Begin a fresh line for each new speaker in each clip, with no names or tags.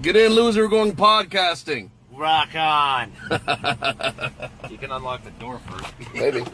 Get in, loser. We're going podcasting.
Rock on. You can unlock the door first.
Maybe.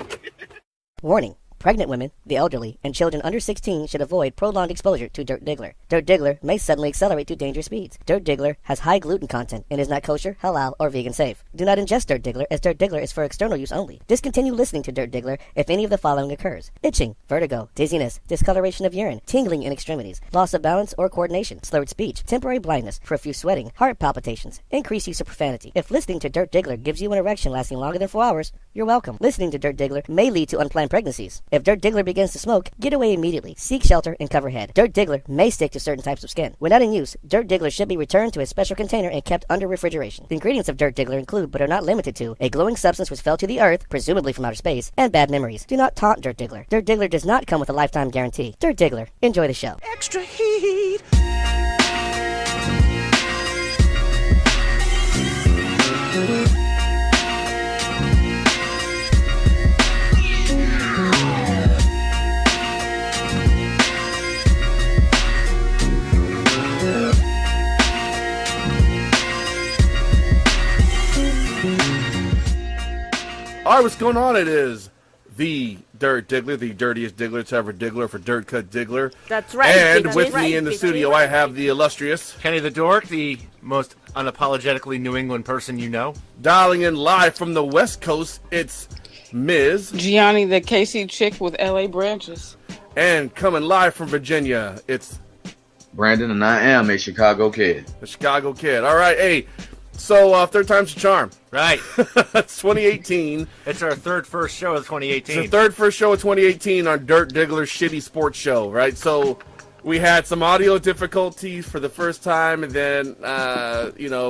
Warning. Pregnant women, the elderly, and children under 16 should avoid prolonged exposure to Dirt Diggler. Dirt Diggler may suddenly accelerate to dangerous speeds. Dirt Diggler has high gluten content and is not kosher, halal, or vegan safe. Do not ingest Dirt Diggler, as Dirt Diggler is for external use only. Discontinue listening to Dirt Diggler if any of the following occurs: itching, vertigo, dizziness, discoloration of urine, tingling in extremities, loss of balance or coordination, slurred speech, temporary blindness, profuse sweating, heart palpitations, increased use of profanity. If listening to Dirt Diggler gives you an erection lasting longer than 4 hours, you're welcome. Listening to Dirt Diggler may lead to unplanned pregnancies. If Dirt Diggler begins to smoke, get away immediately. Seek shelter and cover head. Dirt Diggler may stick to certain types of skin. When not in use, Dirt Diggler should be returned to a special container and kept under refrigeration. The ingredients of Dirt Diggler include, but are not limited to, a glowing substance which fell to the earth, presumably from outer space, and bad memories. Do not taunt Dirt Diggler. Dirt Diggler does not come with a lifetime guarantee. Dirt Diggler. Enjoy the show.
Extra heat.
All right, what's going on? It is the Dirt Diggler, the dirtiest Diggler to ever Diggler for Dirt Cut Diggler.
That's right.
And
That's
with
right.
me in the studio, I have the illustrious,
Kenny the Dork, the most unapologetically New England person you know.
dialing in live from the West Coast, it's Ms.
Gianni, the KC chick with LA branches.
And coming live from Virginia, it's
Brandon, and I am a Chicago kid.
the Chicago Kid. All right, hey, so third time's a charm.
Right.
It's 2018.
It's our first show of 2018.
It's the first show of 2018 on Dirt Diggler's shitty sports show, right? So we had some audio difficulties for the first time, and then,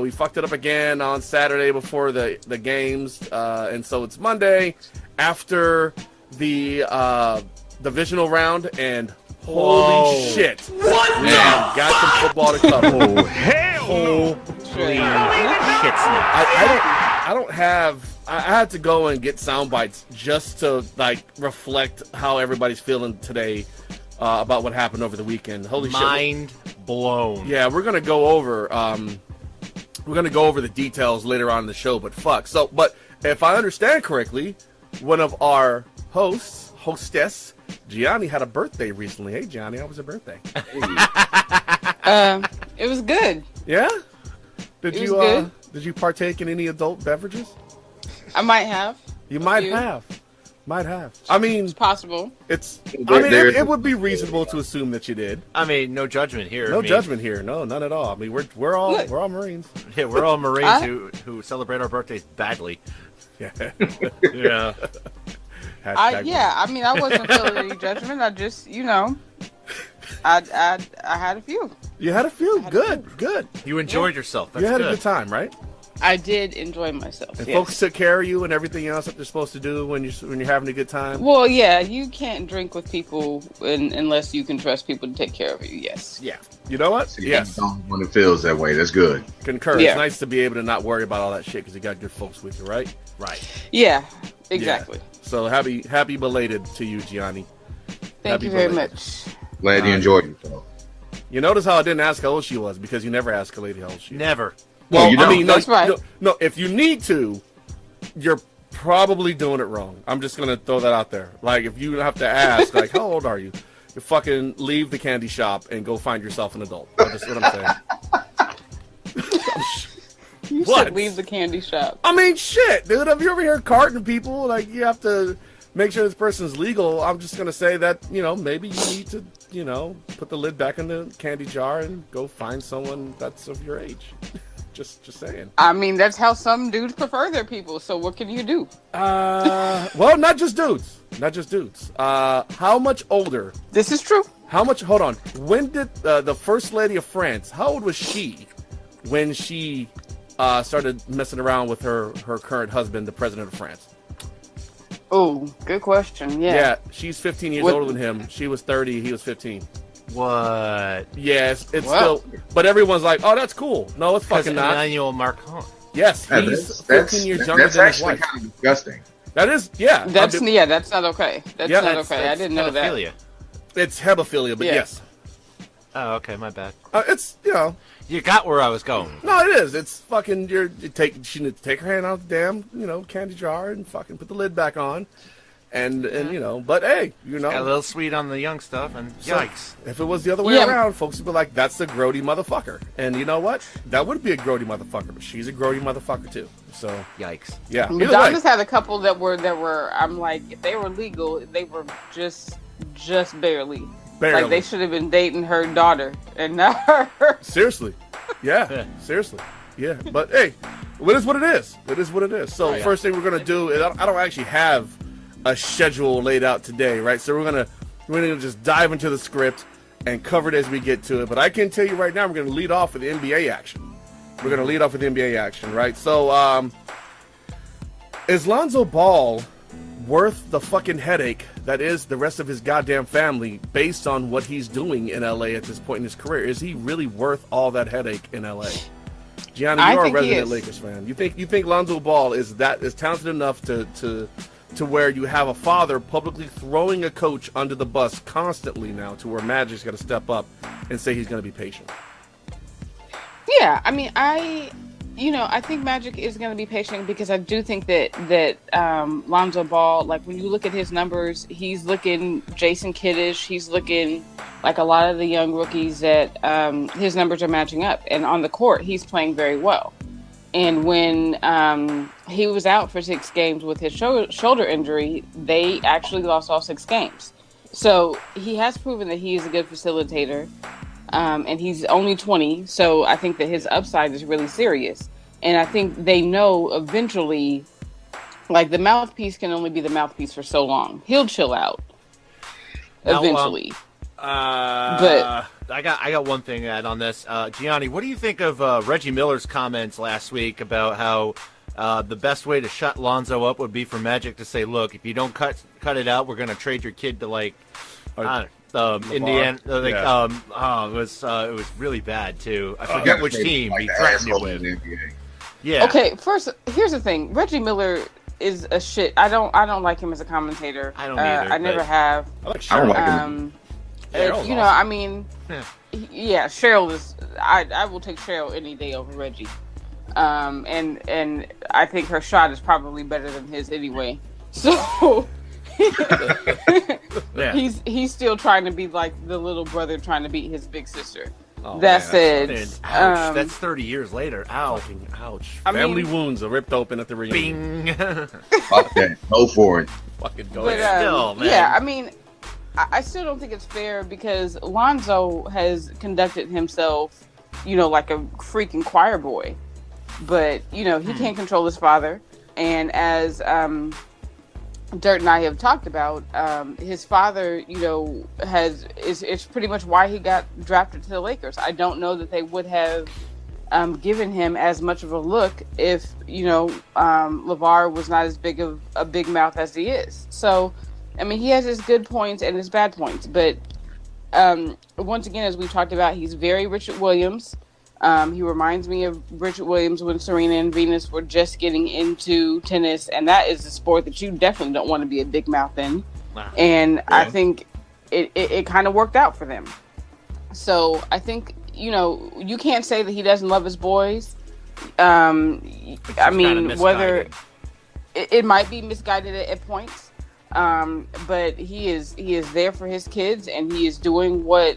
we fucked it up again on Saturday before the games. And so it's Monday after the divisional round, and holy shit.
What?
Man, got some football to cover.
Oh, hell no. Holy shit snap.
I had to go and get sound bites just to reflect how everybody's feeling today about what happened over the weekend. Holy shit.
Mind blown.
Yeah, we're going to go over the details later on in the show, but fuck. So, but if I understand correctly, one of our hostess, Gianni, had a birthday recently. Hey Gianni, how was your birthday?
It was good.
Yeah?
It was good.
Did you partake in any adult beverages?
I might have.
You might have. I mean,
It's possible.
It would be reasonable to assume that you did.
I mean, no judgment here.
No judgment here. No, none at all. I mean, we're all Marines.
Yeah, we're all Marines who celebrate our birthdays badly.
Yeah.
Yeah.
I mean, I wasn't feeling any judgment. I just, I had a few.
You had a few. Good.
You enjoyed yourself. That's
You had
good.
a good time, right?
I did enjoy myself.
And
yes.
folks took care of you and everything else that they're supposed to do when you're having a good time.
Well, yeah, you can't drink with people unless you can trust people to take care of you. Yes.
Yeah. You know what?
See,
Yes.
when it feels that way, that's good.
Concur.
Yeah.
It's nice to be able to not worry about all that shit because you got good folks with you, right?
Right.
Yeah. Exactly.
Yeah. So happy belated to you, Gianni.
Thank you very much.
Glad you enjoyed yourself.
You notice how I didn't ask how old she was because you never ask a lady how old she is.
Never.
Well,
you
I
don't.
mean, no,
That's right.
no, if you need to, you're probably doing it wrong. I'm just going to throw that out there. Like, if you have to ask, how old are you? You fucking leave the candy shop and go find yourself an adult. That's what I'm saying.
You
What?
said leave the candy shop.
I mean, shit, dude. If you're over here carting people, you have to make sure this person's legal. I'm just going to say that, maybe you need to, put the lid back in the candy jar and go find someone that's of your age. Just saying.
I mean, that's how some dudes prefer their people. So what can you do?
Well, not just dudes. How much older?
This is true.
Hold on. When did the First Lady of France, how old was she when she started messing around with her current husband, the President of France?
Oh, good question.
Yeah, she's 15 years older than him. She was 30, he was 15.
What?
Yes, it's
Well.
still, but everyone's like, oh, that's cool. No, it's fucking not.
Emmanuel Macron.
Yes, he's 15 years younger
that's
than his
actually
wife.
kind of disgusting.
That is, yeah.
That's not okay. That's
Yeah,
not okay. I didn't know that.
Pedophilia.
It's hebephilia, but
Yeah.
yes.
Oh, okay, my bad.
It's,
You got where I was going.
No, it is. It's fucking. She needs to take her hand out of the damn, candy jar and fucking put the lid back on, and But hey,
Got a little sweet on the young stuff, and yikes.
If it was the other way around, folks would be like, "That's the grody motherfucker," and you know what? That would be a grody motherfucker, but she's a grody motherfucker too. So
yikes.
Yeah.
Madonna's had a couple that were. I'm like, if they were legal, they were just barely. Like they should have been dating her daughter and not her.
Seriously. Yeah. Seriously. Yeah. But hey, it is what it is. It is what it is. So first thing we're gonna do is I don't actually have a schedule laid out today, right? So we're gonna just dive into the script and cover it as we get to it. But I can tell you right now, we're gonna lead off with the NBA action. Right? So is Lonzo Ball worth the fucking headache that is the rest of his goddamn family based on what he's doing in LA at this point in his career? Is he really worth all that headache in LA? Gianni, you're a resident Lakers fan. You think Lonzo Ball is talented enough to where you have a father publicly throwing a coach under the bus constantly now, to where Magic's got to step up and say he's going to be patient?
Yeah, I mean, I think Magic is going to be patient because I do think that Lonzo Ball, like when you look at his numbers, he's looking Jason Kiddish. He's looking like a lot of the young rookies that his numbers are matching up. And on the court, he's playing very well. And when he was out for 6 games with his shoulder injury, they actually lost all 6 games. So he has proven that he is a good facilitator. And he's only 20, so I think that his upside is really serious. And I think they know eventually, like, the mouthpiece can only be the mouthpiece for so long. He'll chill out eventually. But
I got one thing to add on this. Gianni, what do you think of Reggie Miller's comments last week about how the best way to shut Lonzo up would be for Magic to say, look, if you don't cut it out, we're going to trade your kid to, like, Indiana, it was really bad too. I forget which team he threatened it with. Yeah.
Okay. First, here's the thing. Reggie Miller is a shit. I don't like him as a commentator.
I don't either.
I never have.
I like Cheryl.
Awesome. I mean, Cheryl is. I will take Cheryl any day over Reggie. And I think her shot is probably better than his anyway. So. He's still trying to be like the little brother trying to beat his big sister. Ouch,
that's 30 years later. Ow.
Fucking ouch. Family wounds are ripped open at the reunion.
Bing.
Fuck that. Go for it.
Fucking go
but,
ahead.
Yeah, I mean, I still don't think it's fair because Lonzo has conducted himself, like a freaking choir boy. But, he can't control his father. And as Dirt and I have talked about, his father, is pretty much why he got drafted to the Lakers. I don't know that they would have given him as much of a look if, LeVar was not as big of a big mouth as he is. So, I mean, he has his good points and his bad points. But once again, as we talked about, he's very Richard Williams. He reminds me of Richard Williams when Serena and Venus were just getting into tennis, and that is a sport that you definitely don't want to be a big mouth in. Wow. And I think it kind of worked out for them. So I think, you can't say that he doesn't love his boys. I mean, whether it might be misguided at points, but he is there for his kids, and he is doing what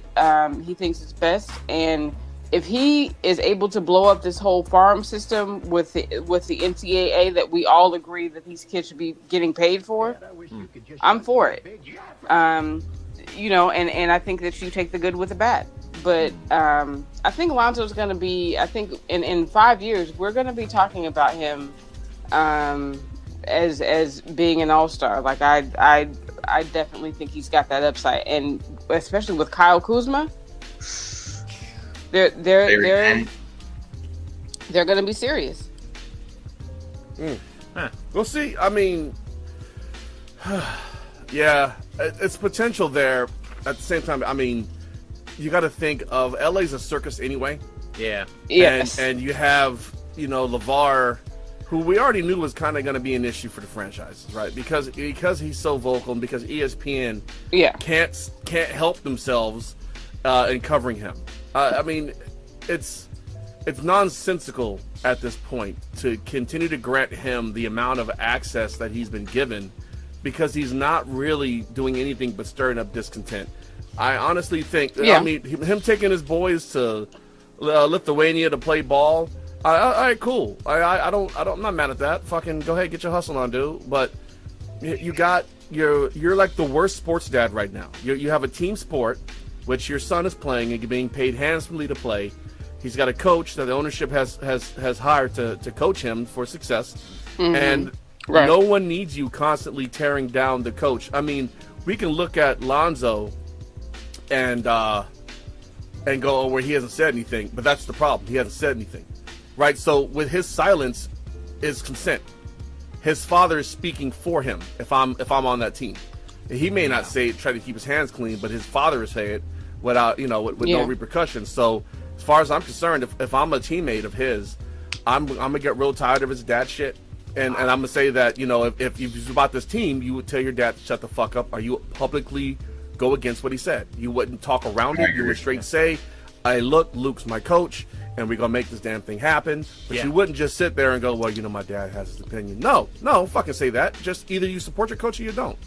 he thinks is best. And if he is able to blow up this whole farm system with the NCAA that we all agree that these kids should be getting paid for, I'm for it. And I think that you take the good with the bad. But I think Lonzo's going to be, in 5 years, we're going to be talking about him as being an all-star. Like, I definitely think he's got that upside. And especially with Kyle Kuzma, they're going to be serious.
We'll see. I mean, yeah, it's potential there. At the same time, I mean, you got to think of LA's a circus anyway.
Yeah.
Yes.
And you have, LeVar, who we already knew was kind of going to be an issue for the franchises, right? Because he's so vocal, and because ESPN can't help themselves in covering him. I mean, it's it's nonsensical at this point to continue to grant him the amount of access that he's been given, because he's not really doing anything but stirring up discontent. I honestly think, I mean, him taking his boys to Lithuania to play ball, all right, cool. I'm not mad at that. Fucking go ahead, get your hustle on, dude. But you're like the worst sports dad right now. You have a team sport, which your son is playing and being paid handsomely to play. He's got a coach that the ownership has hired to coach him for success, and no one needs you constantly tearing down the coach. I mean, we can look at Lonzo and go, oh, where he hasn't said anything, but that's the problem. He hasn't said anything, right? So with his silence is consent. His father is speaking for him. If I'm on that team, he may not say it, try to keep his hands clean, but his father is saying it without, with no repercussions. So as far as I'm concerned, if I'm a teammate of his, I'm gonna get real tired of his dad shit, and I'm gonna say that if he's about this team, you would tell your dad to shut the fuck up, or you publicly go against what he said. You wouldn't talk around it. You would straight say, "Hey, look, Luke's my coach, and we're gonna make this damn thing happen." But you wouldn't just sit there and go, "Well, my dad has his opinion." No, fucking say that. Just either you support your coach or you don't.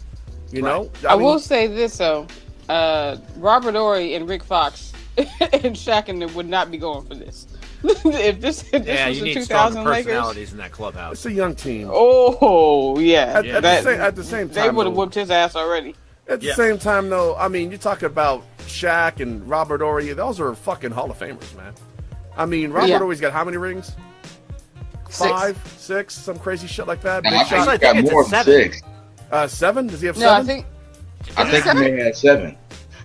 You know.
I will say this though, Robert Ory and Rick Fox and Shaq and them would not be going for this. if this was
you
the
need
2000
strong
Lakers,
personalities in that clubhouse.
It's a young team.
Oh yeah,
At the same time,
they would have whooped his ass already.
At the same time, though, I mean, you're talking about Shaq and Robert Ory. Those are fucking Hall of Famers, man. I mean, Robert Ory's got how many rings? 5, 6, some crazy shit like that.
No,
Big
I think
shot.
he's got more than 6.
7? Does he have 7?
No,
I think he may have 7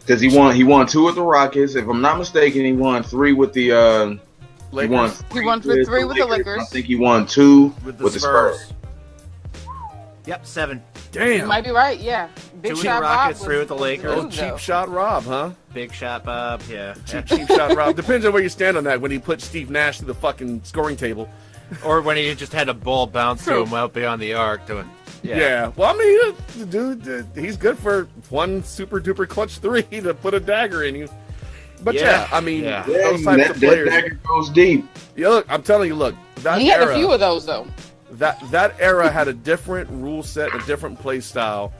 because he won 2 with the Rockets. If I'm not mistaken, he won 3 with the
Lakers.
He won 3 with the Lakers.
I think he won 2 with the Spurs.
Yep, 7.
Damn.
You might be right. Yeah, Big
2 with
Shot
the Rockets,
Bob
3 with the Lakers.
Oh, cheap shot Rob, huh?
Big shot Bob, yeah.
Cheap shot Rob. Depends on where you stand on that. When he put Steve Nash to the fucking scoring table,
Or when he just had a ball bounce to him out beyond the arc.
Yeah. Well, I mean, dude, he's good for one super duper clutch 3 to put a dagger in you. But I mean, those types of players.
That dagger goes deep.
Yeah, look, I'm telling you, that
He had
era,
a few of those though.
That era had a different rule set, a different play style,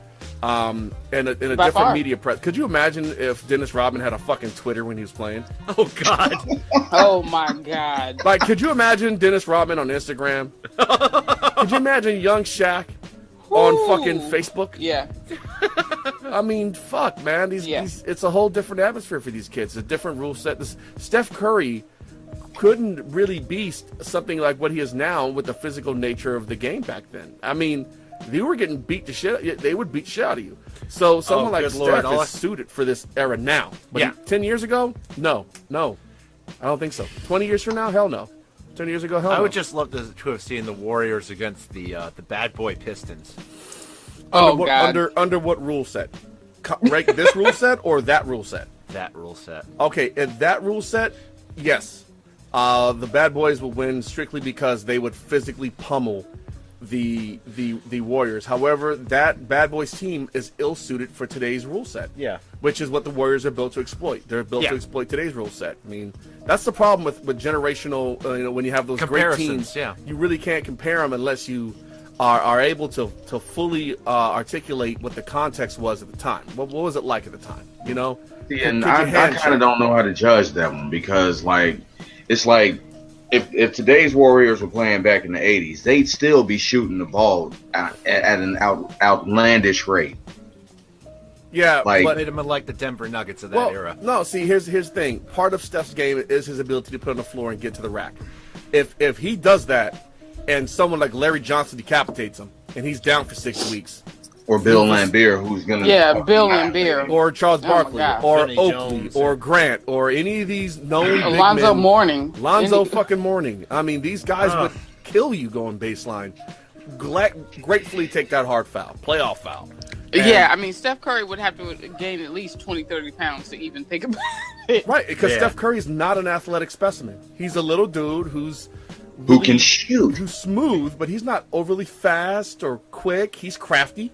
and a different
far.
media press. Could you imagine if Dennis Rodman had a fucking Twitter when he was playing?
Oh, God.
Oh my God.
Like, could you imagine Dennis Rodman on Instagram? Could you imagine young Shaq on fucking Facebook?
Yeah.
I mean, fuck, man. It's a whole different atmosphere for these kids. A different rule set. Steph Curry couldn't really be something like what he is now with the physical nature of the game back then. I mean, they were getting beat to shit. They would beat shit out of you. So someone like Steph is suited for this era now. But 10 years ago, no. I don't think so. 20 years from now, hell no. 10 years ago, hell no.
I would just love to have seen the Warriors against the bad boy Pistons.
God.
Under what rule set? Right, this rule set or that rule set?
That rule set.
Okay, in that rule set, yes. The bad boys will win strictly because they would physically pummel the Warriors. However, that bad boys team is ill-suited for today's rule set.
Yeah.
Which is what the Warriors are built to exploit. They're built to exploit today's rule set. I mean, that's the problem with generational, when you have those great teams.
Yeah.
You really can't compare them unless you are able to fully articulate what the context was at the time. What was it like at the time,
See, and I kind of don't know how to judge that one because, it's like if today's Warriors were playing back in the 80s, they'd still be shooting the ball at an outlandish rate.
Yeah,
but made him like the Denver Nuggets of that era.
No, see, here's the thing. Part of Steph's game is his ability to put on the floor and get to the rack. If he does that, and someone like Larry Johnson decapitates him, and he's down for 6 weeks.
Or Bill Laimbeer, who's going to...
Bill Laimbeer.
Or Charles Barkley, or
Vinny
Oakley,
Jones,
or Grant, or any of these known big
Alonzo
men.
Mourning.
Lonzo fucking Mourning. I mean, these guys would kill you going baseline. Gratefully take that hard foul, playoff foul.
I mean, Steph Curry would have to gain at least 20, 30 pounds to even think about it.
Right, because Steph Curry's not an athletic specimen. He's a little dude who
can shoot.
Who's smooth, but he's not overly fast or quick. He's crafty.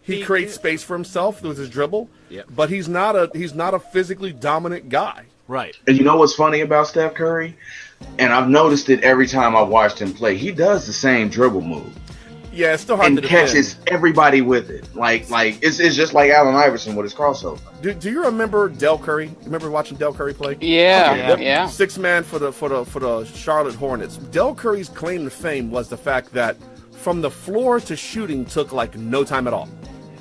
He creates space for himself with his dribble.
Yep.
But he's not a physically dominant guy.
Right.
And you know what's funny about Steph Curry? And I've noticed it every time I've watched him play. He does the same dribble move.
Yeah, it's still hard
And
to defend.
catches everybody with it. Like it's just like Allen Iverson with his crossover.
Do you remember Del Curry? You remember watching Del Curry play?
Yeah.
6-man for the Charlotte Hornets. Del Curry's claim to fame was the fact that from the floor to shooting took like no time at all.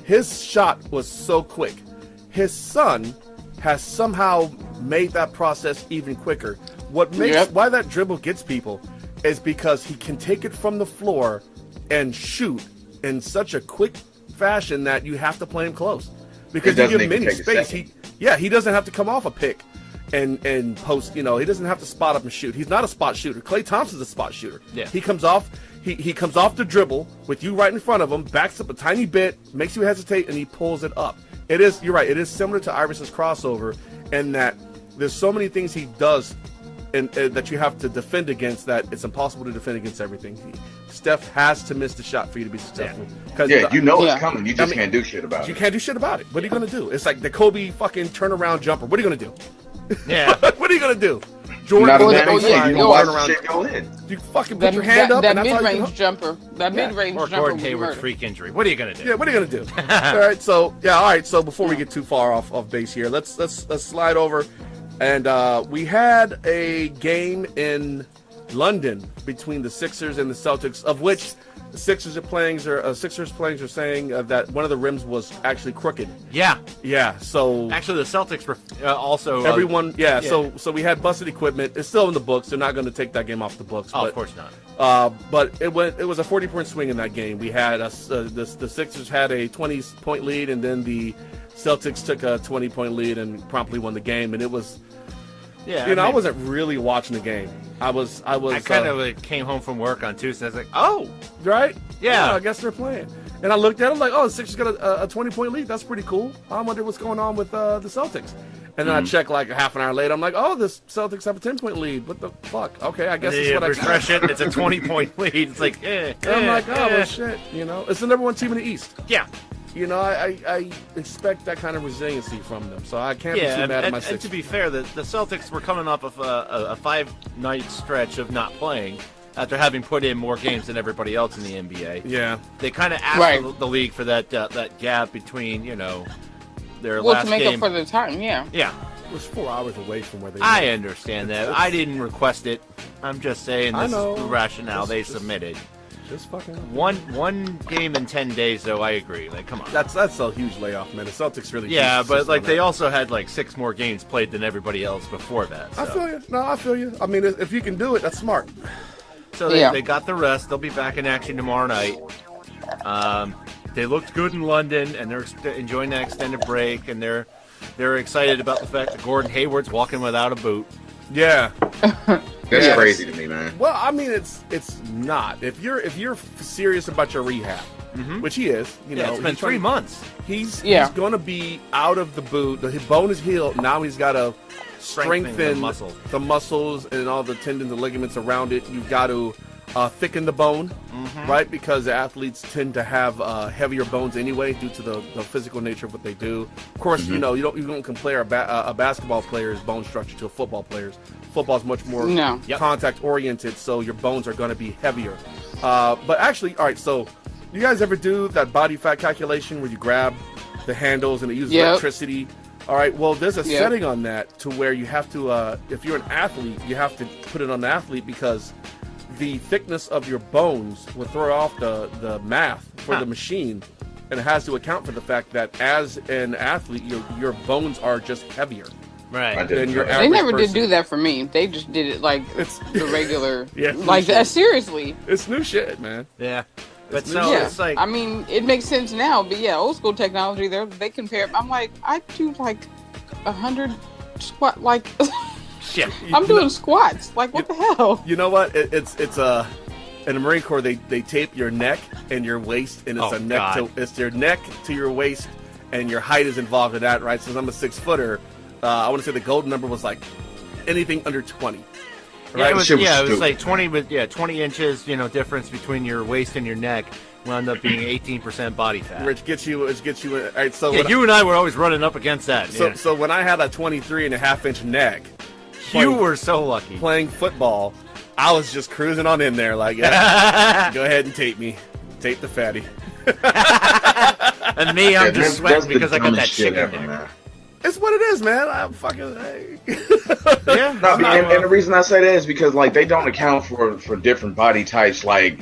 His shot was so quick. His son has somehow made that process even quicker. What makes why that dribble gets people is because he can take it from the floor and shoot in such a quick fashion that you have to play him close because you give him any space. He doesn't have to come off a pick and post. You know, he doesn't have to spot up and shoot. He's not a spot shooter. Klay Thompson's a spot shooter.
Yeah.
He comes off. He comes off the dribble with you right in front of him, backs up a tiny bit, makes you hesitate, and he pulls it up. You're right. It is similar to Iverson's crossover in that there's so many things he does and that you have to defend against that it's impossible to defend against everything. Steph has to miss the shot for you to be successful.
You know it's coming. You just can't do shit about it.
You can't do shit about it. What are you going to do? It's like the Kobe fucking turnaround jumper. What are you going to do?
Yeah.
What are you going to do? Jordan,
you
you
watch the shit go in.
You fucking put your hand up.
That
and that's
mid-range jumper. That mid-range
Or
jumper.
Gordon Hayward's freak injury. What are you going to do?
Yeah, what are you going to do? All right. So before we get too far off base here, let's slide over. And we had a game in London between the Sixers and the Celtics, of which the Sixers players are saying that one of the rims was actually crooked.
Yeah.
Yeah. So
actually, the Celtics were also
everyone. Yeah. So we had busted equipment. It's still in the books. They're not going to take that game off the books.
Oh,
but,
of course not.
But it was a 40-point swing in that game. We had the Sixers had a 20-point lead, and then the Celtics took a 20-point lead and promptly won the game. And it was.
Yeah,
I wasn't really watching the game. I
kind of came home from work on Tuesday. I was like, oh,
right?
Yeah.
I guess they're playing. And I looked at it like, oh, the Sixers got a 20-point lead. That's pretty cool. I wonder what's going on with the Celtics. And then I checked like a half an hour later. I'm like, oh, the Celtics have a 10-point lead. What the fuck? Okay, I guess that's what I
refresh it. It's a 20-point lead. It's like,
I'm like, oh, well, shit. You know, it's the number one team in the East.
Yeah.
You know, I expect that kind of resiliency from them, so I can't be too mad at my Sixers.
And to be fair, the Celtics were coming off of a 5-night stretch of not playing after having put in more games than everybody else in the NBA.
Yeah.
They kind of asked the league for that gap between, their last
to make
game.
up for the time, yeah.
Yeah.
It was 4 hours away from where they were.
I understand that. I didn't request it. I'm just saying this is the rationale they submitted.
Just fucking
one game in 10 days, though. I agree. Like, come on.
That's a huge layoff, man. The Celtics really.
Yeah, but like they also had like 6 more games played than everybody else before that. So.
I feel you. No, I feel you. I mean, if you can do it, that's smart.
So they got the rest. They'll be back in action tomorrow night. They looked good in London, and they're enjoying that extended break, and they're excited about the fact that Gordon Hayward's walking without a boot.
Yeah.
That's crazy to me, man.
Well, I mean, it's not. If you're serious about your rehab, which he is,
it's been 3 months.
He's going to be out of the boot. The bone is healed. Now he's got to strengthen the muscles and all the tendons and ligaments around it. You've got to thicken the bone, right? Because athletes tend to have heavier bones anyway due to the physical nature of what they do. Of course, you don't compare a basketball player's bone structure to a football player's. Football is much more contact oriented, so your bones are going to be heavier. But actually, all right. So, you guys ever do that body fat calculation where you grab the handles and it uses electricity? All right. Well, there's a setting on that to where you have to, if you're an athlete, you have to put it on the athlete because the thickness of your bones will throw off the math for the machine, and it has to account for the fact that as an athlete, your bones are just heavier.
Right.
Than your
They never
person.
did do that for me. They just did it like
It's
the regular,
like
that. Seriously.
It's new shit, man.
Yeah. But
It's
like,
I mean, it makes sense now, but old school technology. They compare. I'm like, I do like 100 squat, like.
Shit.
I'm doing squats. Like, what the hell?
You know what? It's in the Marine Corps they tape your neck and your waist, and it's it's your neck to your waist, and your height is involved in that, right? Since I'm a 6-footer, I want to say the golden number was like anything under 20. Right?
It was like 20 with 20 inches, difference between your waist and your neck wound up being 18% body fat.
Which gets you all right, so
you and I were always running up against that.
So when I had a 23.5-inch neck,
You were so lucky.
Playing football, I was just cruising on in there like, yeah, go ahead and tape me. Tape the fatty.
And me, I'm just sweating because I got that chicken there.
It's what it is, man. I'm fucking.
Yeah.
No, and the reason I say that is because like they don't account for different body types. Like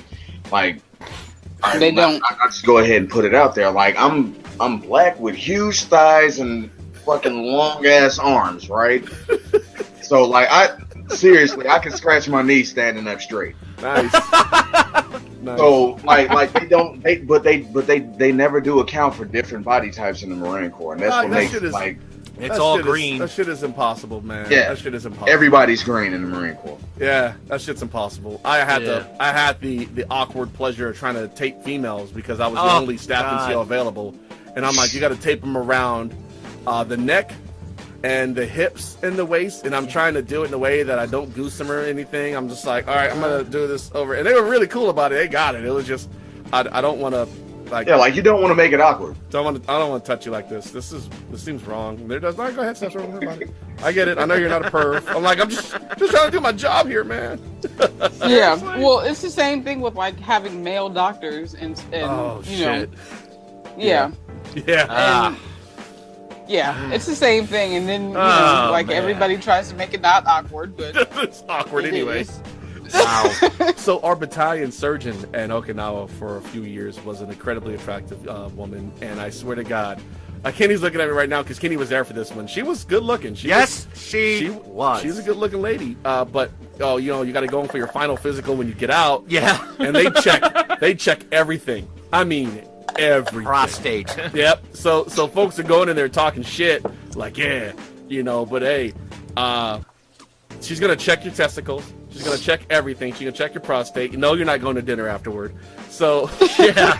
they don't.
I just go ahead and put it out there. Like I'm black with huge thighs and fucking long ass arms, right? So like I can scratch my knee standing up straight.
Nice.
So like they never do account for different body types in the Marine Corps, and that's what makes it like.
It's all green.
That shit is impossible, man.
Yeah,
that shit is impossible.
Everybody's green in the Marine Corps.
Yeah, that shit's impossible. I had the awkward pleasure of trying to tape females because I was the only staff NCO available, and I'm like, you got to tape them around the neck and the hips and the waist, and I'm trying to do it in a way that I don't goose them or anything. I'm just like, all right, I'm gonna do this over, and they were really cool about it. They got it. It was just, I don't want to. Like,
yeah, like you don't want to make it awkward.
I don't want to touch you like this. This seems wrong. There does not. Go ahead, Steph. I get it. I know you're not a perv. I'm like, I'm just trying to do my job here, man.
Yeah. Well, it's the same thing with like having male doctors and
shit.
Yeah.
Yeah.
And, it's the same thing, and then everybody tries to make it not awkward, but
it's awkward anyway.
Is.
Wow. So our battalion surgeon in Okinawa for a few years was an incredibly attractive woman, and I swear to God, Kenny's looking at me right now because Kenny was there for this one. She was good looking. She was. She's a good looking lady. But you got to go in for your final physical when you get out.
Yeah.
And they check everything. I mean everything.
Prostate.
Yep. So folks are going in there talking shit like, yeah, but hey, she's gonna check your testicles. She's going to check everything. She's going to check your prostate. You're not going to dinner afterward. So,
yeah.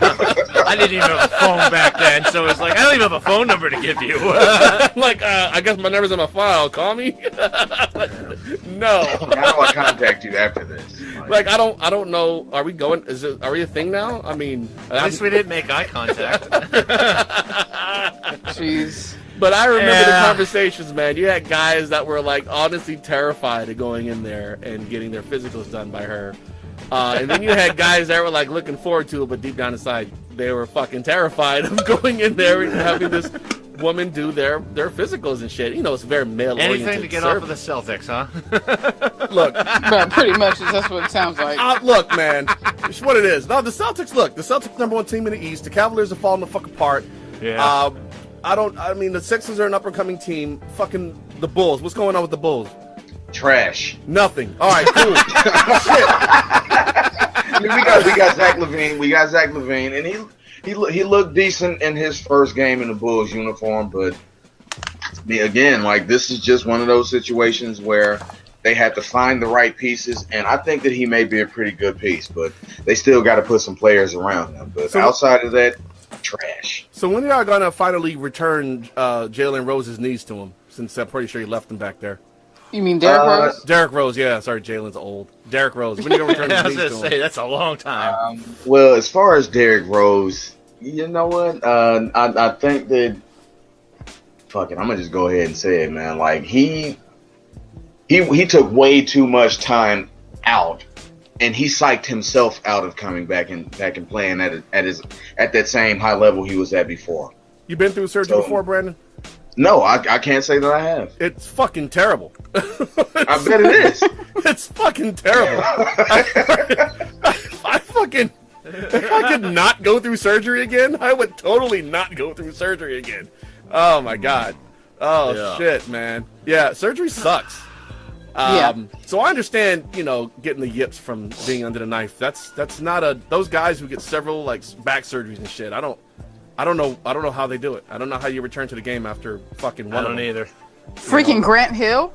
I didn't even have a phone back then, so it's like, I don't even have a phone number to give you.
I guess my number's on my file. Call me? No.
How do I contact you after this?
I don't know. Are we going? Are we a thing now? I mean.
At least we didn't make eye contact.
Jeez.
But I remember the conversations, man. You had guys that were like honestly terrified of going in there and getting their physicals done by her. And then you had guys that were like looking forward to it, but deep down inside, they were fucking terrified of going in there and having this woman do their physicals and shit. It's very male-oriented.
Anything to get off of the Celtics, huh?
Look.
But pretty much, that's what it sounds like.
Look, man. It's what it is. No, the Celtics, number one team in the East. The Cavaliers are falling the fuck apart.
Yeah.
The Sixers are an up-and-coming team. Fucking the Bulls. What's going on with the Bulls?
Trash.
Nothing. All right, cool. Shit.
We got Zach LaVine. And he looked decent in his first game in the Bulls uniform, but again, like this is just one of those situations where they had to find the right pieces, and I think that he may be a pretty good piece, but they still got to put some players around him. But outside of that, trash.
So when are y'all gonna finally return Jalen Rose's knees to him? Since I'm pretty sure he left them back there.
You mean Derrick Rose?
Derrick Rose, yeah. Sorry, Jalen's old. Derrick Rose. When are you gonna return his knees to him?
That's a long time.
Well, as far as Derrick Rose, you know what? I think that. Fuck it, I'm gonna just go ahead and say it, man. Like he took way too much time out. And he psyched himself out of coming back and playing at that same high level he was at before.
You been through surgery before, Brandon?
No, I can't say that I have.
It's fucking terrible.
I bet it is.
It's fucking terrible. If I could not go through surgery again, I would totally not go through surgery again. Oh my God. Oh shit, man. Yeah, surgery sucks. So I understand, getting the yips from being under the knife. That's not those guys who get several back surgeries and shit. I don't know how they do it. I don't know how you return to the game after fucking one.
I don't either.
Freaking Grant Hill.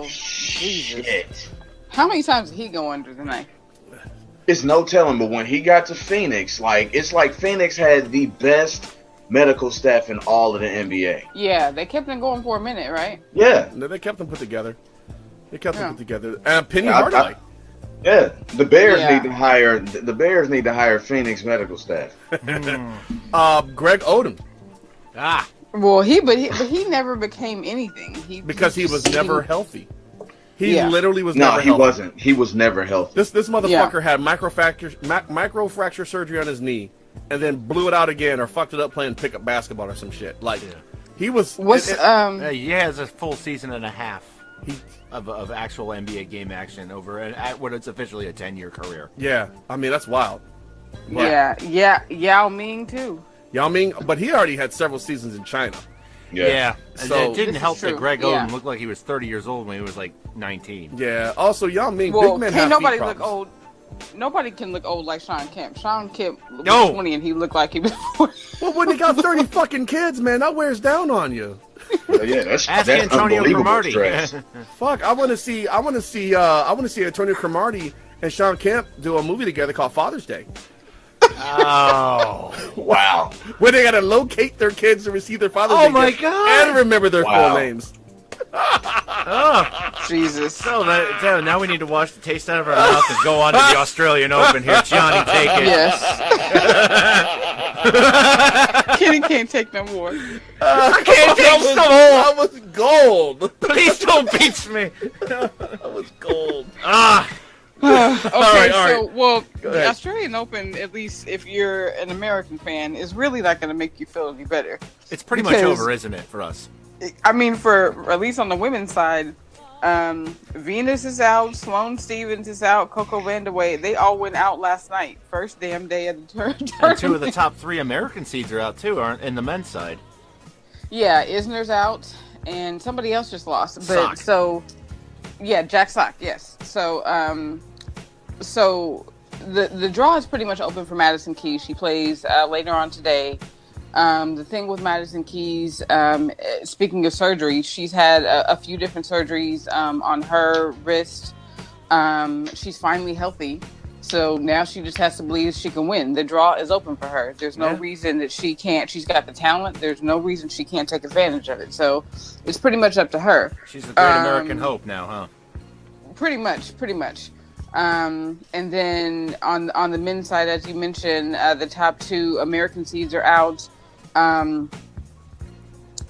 Jesus.
Shit.
How many times did he go under the knife?
It's no telling, but when he got to Phoenix, it's like Phoenix had the best medical staff in all of the NBA.
Yeah, they kept them going for a minute, right?
Yeah.
No, they kept them put together. Penny Hardaway.
Yeah, the Bears need to hire. The Bears need to hire Phoenix medical staff.
Greg Odom.
Well, he never became anything.
Because he was never healthy. He literally was
No,
never
he
healthy.
wasn't. He was never healthy.
This motherfucker had microfracture surgery on his knee, and then blew it out again or fucked it up playing pickup basketball or some shit. Like he was.
He has a full season and a half of actual NBA game action over at what it's officially a 10-year career.
Yeah, I mean that's wild.
But, Yao Ming too.
Yao Ming, but he already had several seasons in China.
Yeah.
So-
And it didn't
This
help
is
that
true.
Greg
Yeah.
Oden looked like he was 30 years old when he was like 19.
Yeah. Also, Yao Ming,
Well,
big men
can't
have
nobody
feet
look
problems.
old. Nobody can look old like Sean Kemp. Sean Kemp was
No.
20 and he looked like he was 40.
Well, when you got 30 fucking kids, man, that wears down on you.
Yeah, that's
Ask
that's
Antonio
unbelievable
Cromartie.
stress.
Fuck, I want to see Antonio Cromartie and Sean Kemp do a movie together called Father's Day,
Oh.
Wow.
where they gotta locate their kids to receive their Father's
Oh
Day
my
gift
God.
and remember their
Wow.
full names.
Jesus.
So now we need to wash the taste out of our mouth and go on to the Australian Open here. Johnny, take it.
Yes. Kenny can't take no more.
I can't take some more.
That was gold.
Please don't beat me.
That was gold.
Okay,
All right.
so, well,
Go
the
ahead.
Australian Open, at least if you're an American fan, is really not going to make you feel any better.
It's pretty much
Because-
over, isn't it, for us?
I mean, for at least on the women's side, Venus is out, Sloane Stevens is out, Coco Vandeweghe. They all went out last night. First damn day of the tournament.
And two of the top 3 American seeds are out too, aren't in the men's side.
Yeah, Isner's out, and somebody else just lost. But
Sock.
so, yeah, Jack Sock, yes. So, the draw is pretty much open for Madison Keys. She plays later on today. The thing with Madison Keys, speaking of surgery, she's had a few different surgeries on her wrist. She's finally healthy. So now she just has to believe she can win. The draw is open for her. There's no reason that she can't. She's got the talent. There's no reason she can't take advantage of it. So it's pretty much up to her.
She's the great American hope now, huh?
Pretty much. And then on the men's side, as you mentioned, the top 2 American seeds are out.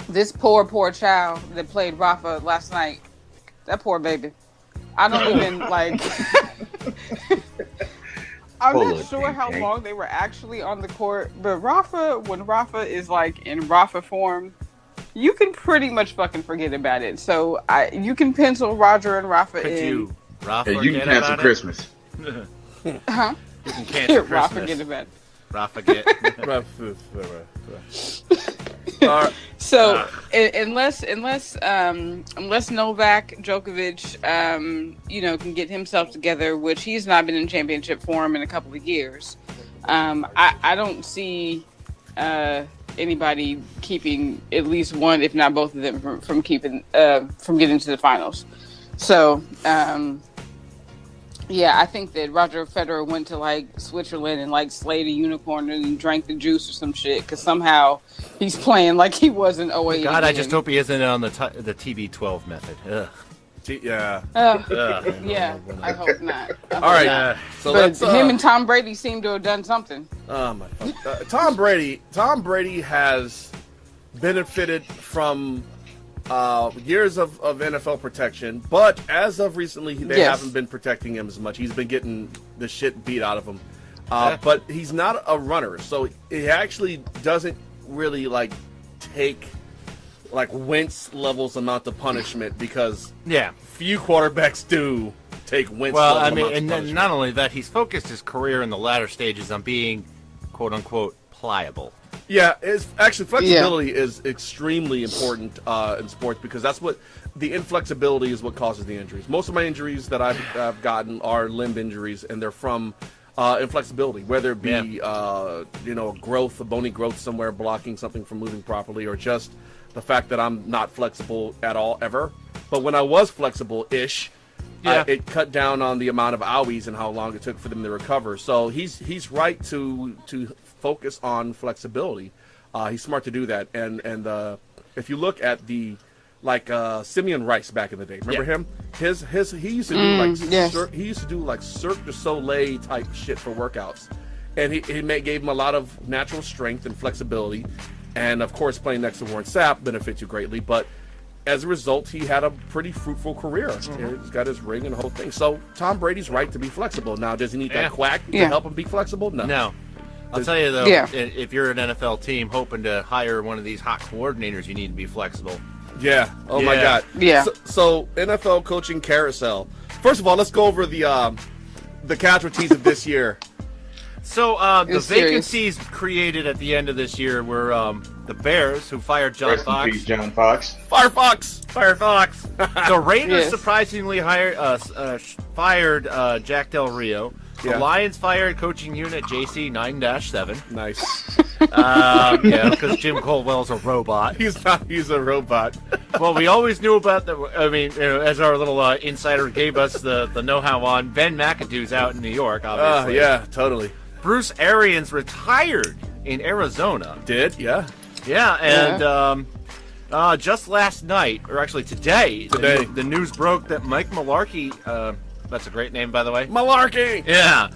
This poor child that played Rafa last night, that poor baby. I don't even like. I'm
Poor
not
little
sure how
thing.
long they were actually on the court, but Rafa, when Rafa is like in Rafa form, you can pretty much fucking forget about it. So you can pencil Roger and Rafa
Could
in.
you, Rafa,
Hey, you can
forget
cancel
about
Christmas.
it?
Huh?
You can cancel
Rafa
Christmas.
get about it.
Rafa get.
All right.
So unless Novak Djokovic, can get himself together, which he's not been in championship form in a couple of years, I don't see anybody keeping at least one, if not both of them, from getting to the finals. So. Yeah, I think that Roger Federer went to like Switzerland and like slayed a unicorn and drank the juice or some shit because somehow he's playing like he was in 08.
God, I
again.
just hope he isn't on the TB12 method. Ugh.
Yeah.
Yeah, I hope not.
All right.
Yeah.
So
But
let's.
him and Tom Brady seem to have done something.
Oh my fuck. Tom Brady has benefited from years of NFL protection, but as of recently, they
Yes.
haven't been protecting him as much. He's been getting the shit beat out of him. But he's not a runner, so he actually doesn't really like take like Wentz levels amount of punishment because
Yeah.
few quarterbacks do take Wentz.
Well,
level
I mean,
amounts of
and then
punishment.
not only that, he's focused his career in the latter stages on being, quote unquote, pliable.
Yeah, it's actually flexibility is extremely important in sports because that's what the inflexibility is what causes the injuries. Most of my injuries that I've gotten are limb injuries, and they're from inflexibility, whether it be a growth, a bony growth somewhere blocking something from moving properly, or just the fact that I'm not flexible at all ever. But when I was flexible-ish, it cut down on the amount of owies and how long it took for them to recover. So he's right to focus on flexibility. He's smart to do that. And if you look at the Simeon Rice back in the day, remember him? He used to do he used to do like Cirque du Soleil type shit for workouts, and he gave him a lot of natural strength and flexibility. And of course, playing next to Warren Sapp benefits you greatly. But as a result, he had a pretty fruitful career. He's got his ring and the whole thing. So Tom Brady's right to be flexible. Now, does he need that quack to help him be flexible? No.
I'll tell you, though, if you're an NFL team hoping to hire one of these hot coordinators, you need to be flexible.
Yeah. Oh, my God.
Yeah.
So NFL coaching carousel. First of all, let's go over the casualties of this year.
So the vacancies created at the end of this year were the Bears, who fired John Fox.
Peace, John Fox.
Fire Fox.
The Raiders surprisingly fired Jack Del Rio. The Lions fired coaching unit JC 9-7.
Nice.
Because Jim Colwell's a robot.
He's a robot.
Well, we always knew about as our little insider gave us the know-how on, Ben McAdoo's out in New York, obviously.
Yeah, totally.
Bruce Arians retired in Arizona.
Did? Yeah.
Yeah, and just last night, or actually today, the news broke that Mike Mularkey, that's a great name, by the way.
Mularkey!
Yeah.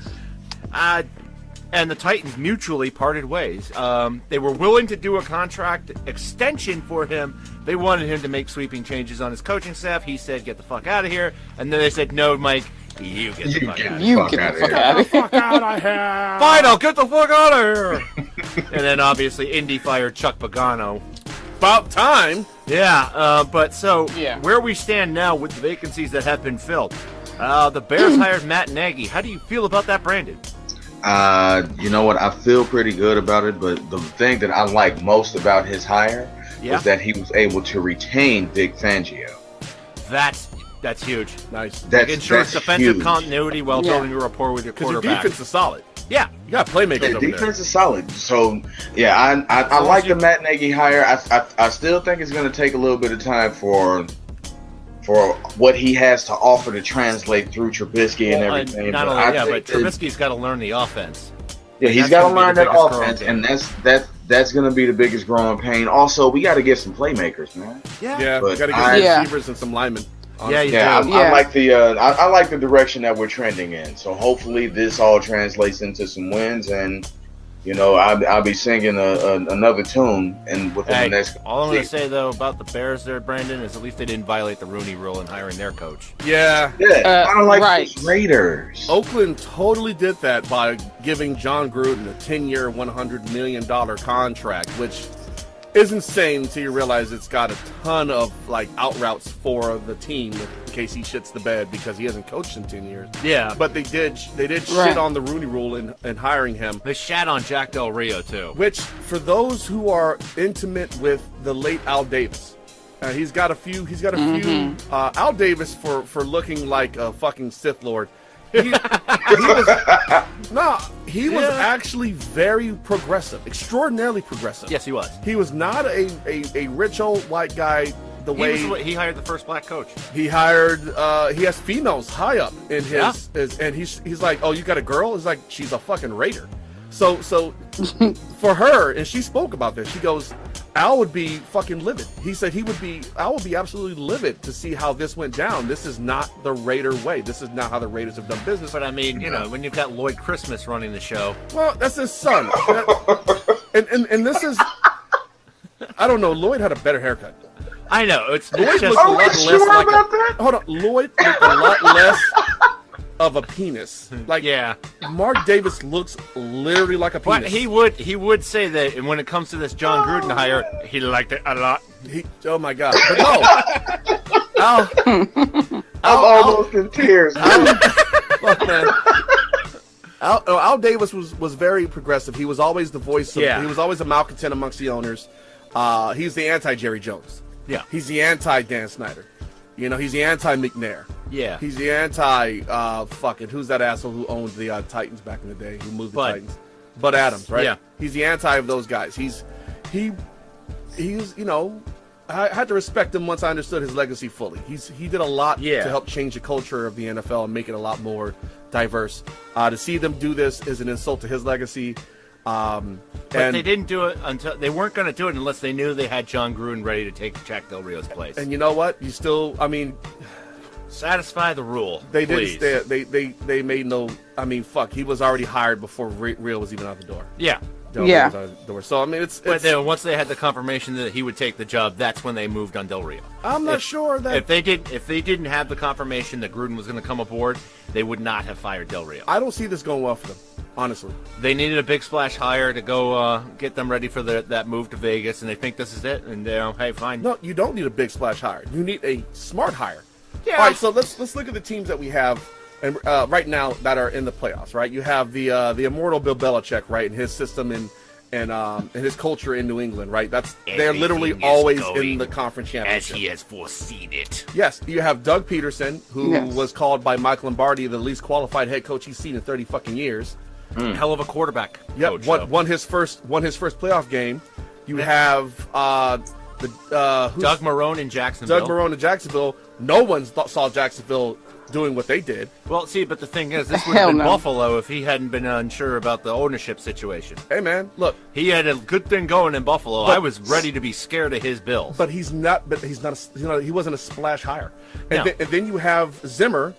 And the Titans mutually parted ways. They were willing to do a contract extension for him. They wanted him to make sweeping changes on his coaching staff. He said, get the fuck out of here. And then they said, no, Mike, you get the fuck out of here.
You get the fuck out of here.
Fine, I'll get the fuck out of here. And then, obviously, Indy fired Chuck Pagano.
About time.
Yeah, where we stand now with the vacancies that have been filled. The Bears hired Matt Nagy. How do you feel about that, Brandon?
You know what? I feel pretty good about it, but the thing that I like most about his hire was that he was able to retain Vic Fangio.
That's huge.
Nice.
That
ensures defensive continuity while building a rapport with your quarterback.
Because your defense is solid.
Yeah.
You got playmakers over there.
Defense is solid. So, yeah, I like the Matt Nagy hire. I still think it's going to take a little bit of time for what he has to offer to translate through Trubisky and everything.
But Trubisky's got to learn the offense.
Yeah, he's got to learn that offense, and that's going to be the biggest growing pain. Also, we got to get some playmakers, man.
Yeah, we got to get some receivers and some linemen.
Honestly.
I like I like the direction that we're trending in. So hopefully this all translates into some wins, and I'll be singing another tune within the next.
All I'm going to say though about the Bears there, Brandon, is at least they didn't violate the Rooney Rule in hiring their coach.
Yeah.
I don't like those Raiders.
Oakland totally did that by giving John Gruden a 10-year, $100 million contract, which is insane until you realize it's got a ton of out routes for the team in case he shits the bed because he hasn't coached in 10 years.
Yeah.
But they did shit on the Rooney Rule in hiring him.
They shat on Jack Del Rio too.
Which, for those who are intimate with the late Al Davis, he's got a few. Al Davis for looking like a fucking Sith Lord. He was actually very progressive, extraordinarily progressive.
Yes, he was.
He was not a rich old white guy.
He hired the first black coach.
He hired. He has females high up in his and he's like, oh, you got a girl? He's like, she's a fucking Raider. So for her, and she spoke about this. She goes, Al would be fucking livid. He said Al would be absolutely livid to see how this went down. This is not the Raider way. This is not how the Raiders have done business.
But I mean, when you've got Lloyd Christmas running the show.
Well, that's his son. and this is, I don't know, Lloyd had a better haircut.
I know. It's
Lloyd
just
looked a lot less like that? Hold on. Lloyd looked a lot less of a penis. Mark Davis looks literally like a penis.
But he would say that, and when it comes to this John Gruden hire, he liked it a lot.
Oh my God! But no,
I'm almost in tears.
Fuck, man. Al Davis was very progressive. He was always the voice. He was always a malcontent amongst the owners. He's the anti Jerry Jones.
Yeah.
He's the anti Dan Snyder. He's the anti McNair.
Yeah.
He's the anti who's that asshole who owned the Titans back in the day, who moved the Titans? Bud Adams, right?
Yeah.
He's the anti of those guys. He's I had to respect him once I understood his legacy fully. He did a lot to help change the culture of the NFL and make it a lot more diverse. To see them do this is an insult to his legacy.
But they didn't do it until they weren't going to do it unless they knew they had John Gruden ready to take Jack Del Rio's place.
And you know what?
Satisfy the rule.
They
please.
didn't. They made no. He was already hired before Rio was even out the door.
Yeah.
Del Rio's out of the door. So I mean, it's
But then once they had the confirmation that he would take the job, that's when they moved on Del Rio.
I'm not sure that
if they didn't have the confirmation that Gruden was going to come aboard, they would not have fired Del Rio.
I don't see this going well for them, honestly.
They needed a big splash hire to go get them ready for that move to Vegas, and they think this is it. And hey, fine.
No, you don't need a big splash hire. You need a smart hire.
Yeah.
All right, so let's look at the teams that we have, and right now that are in the playoffs. Right, you have the immortal Bill Belichick, right, and his system and his culture in New England. Right, they're literally always in the conference championship
as he has foreseen it.
Yes, you have Doug Peterson, who was called by Mike Lombardi the least qualified head coach he's seen in 30 fucking years.
Hell of a quarterback.
Yep, won his first playoff game. You have Doug
Marrone in Jacksonville.
Doug Marrone in Jacksonville. No one saw Jacksonville doing what they did.
Well, see, but the thing is, this would have been Buffalo if he hadn't been unsure about the ownership situation.
Hey, man, look,
he had a good thing going in Buffalo. I was ready to be scared of his Bills.
But he wasn't a splash hire. And then you have Zimmer,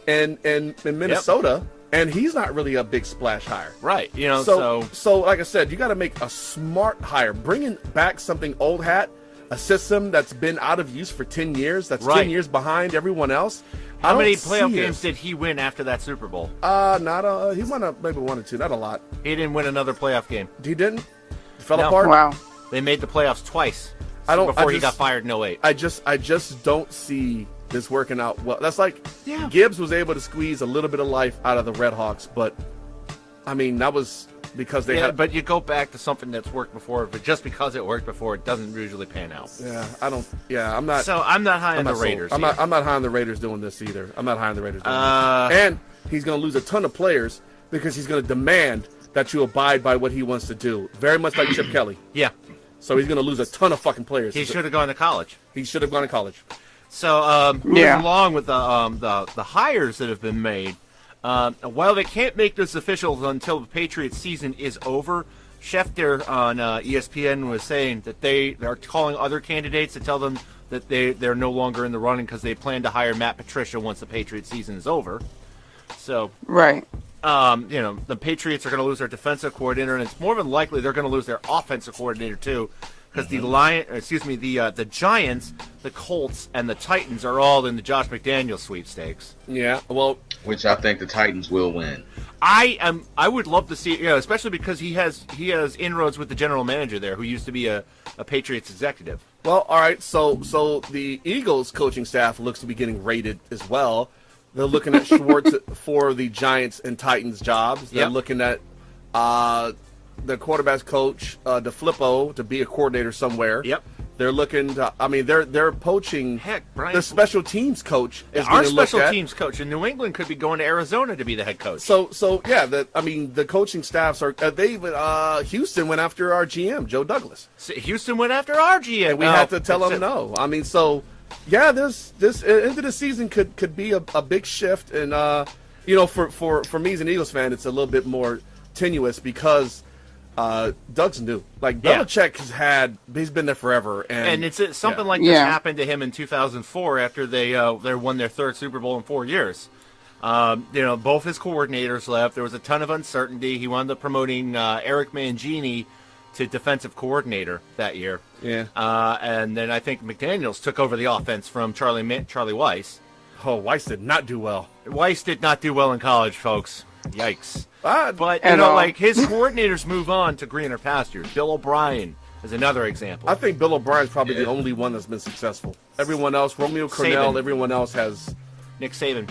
in Minnesota. Yep. And he's not really a big splash hire.
Right.
So like I said, you got to make a smart hire. Bringing back something old hat, a system that's been out of use for 10 years, that's 10 years behind everyone else.
How many playoff games did he win after that Super Bowl?
He won maybe 1 or 2, not a lot.
He didn't win another playoff game.
He didn't? It fell apart?
Wow.
They made the playoffs twice before he got fired in 08.
I just don't see this working out well. That's like Gibbs was able to squeeze a little bit of life out of the Red Hawks, but I mean that was because they had.
But you go back to something that's worked before, but just because it worked before, it doesn't usually pan out.
Yeah, I don't. Yeah, I'm not.
So I'm not high on the Raiders.
I'm not high on the Raiders doing this either. I'm not high on the Raiders doing this. And he's going to lose a ton of players because he's going to demand that you abide by what he wants to do. Very much like Chip Kelly.
Yeah.
So he's going to lose a ton of fucking players.
He should have gone to college.
He should have gone to college.
So moving along with the hires that have been made, while they can't make this official until the Patriots season is over, Schefter on ESPN was saying that they are calling other candidates to tell them that they're no longer in the running because they plan to hire Matt Patricia once the Patriots season is over. So the Patriots are going to lose their defensive coordinator, and it's more than likely they're going to lose their offensive coordinator too. Because the Giants, the Colts, and the Titans are all in the Josh McDaniels sweepstakes.
Yeah, well,
which I think the Titans will win.
I would love to see, especially because he has inroads with the general manager there, who used to be a Patriots executive.
Well, all right, so the Eagles coaching staff looks to be getting rated as well. They're looking at Schwartz for the Giants and Titans jobs. They're looking at the quarterback's coach, DeFlippo, to be a coordinator somewhere.
Yep.
They're looking to, they're poaching.
Heck, Brian.
The special teams coach is
our special teams coach in New England could be going to Arizona to be the head coach.
So the coaching staffs are, Houston went after our GM, Joe Douglas.
Houston went after our GM.
And we had to tell them no. I mean, so, this into the season could be a big shift. And, for me as an Eagles fan, it's a little bit more tenuous because Doug's new. Like Belichick he's been there forever, and
it's something like this happened to him in 2004 after they won their third Super Bowl in 4 years. Both his coordinators left. There was a ton of uncertainty. He wound up promoting Eric Mangini to defensive coordinator that year.
Yeah,
and then I think McDaniels took over the offense from Charlie Weiss.
Oh, Weiss did not do well.
Weiss did not do well in college, folks. Yikes. But, his coordinators move on to greener pastures. Bill O'Brien is another example.
I think Bill O'Brien's probably the only one that's been successful. Everyone else, Romeo Cornell, everyone else has...
Nick Saban.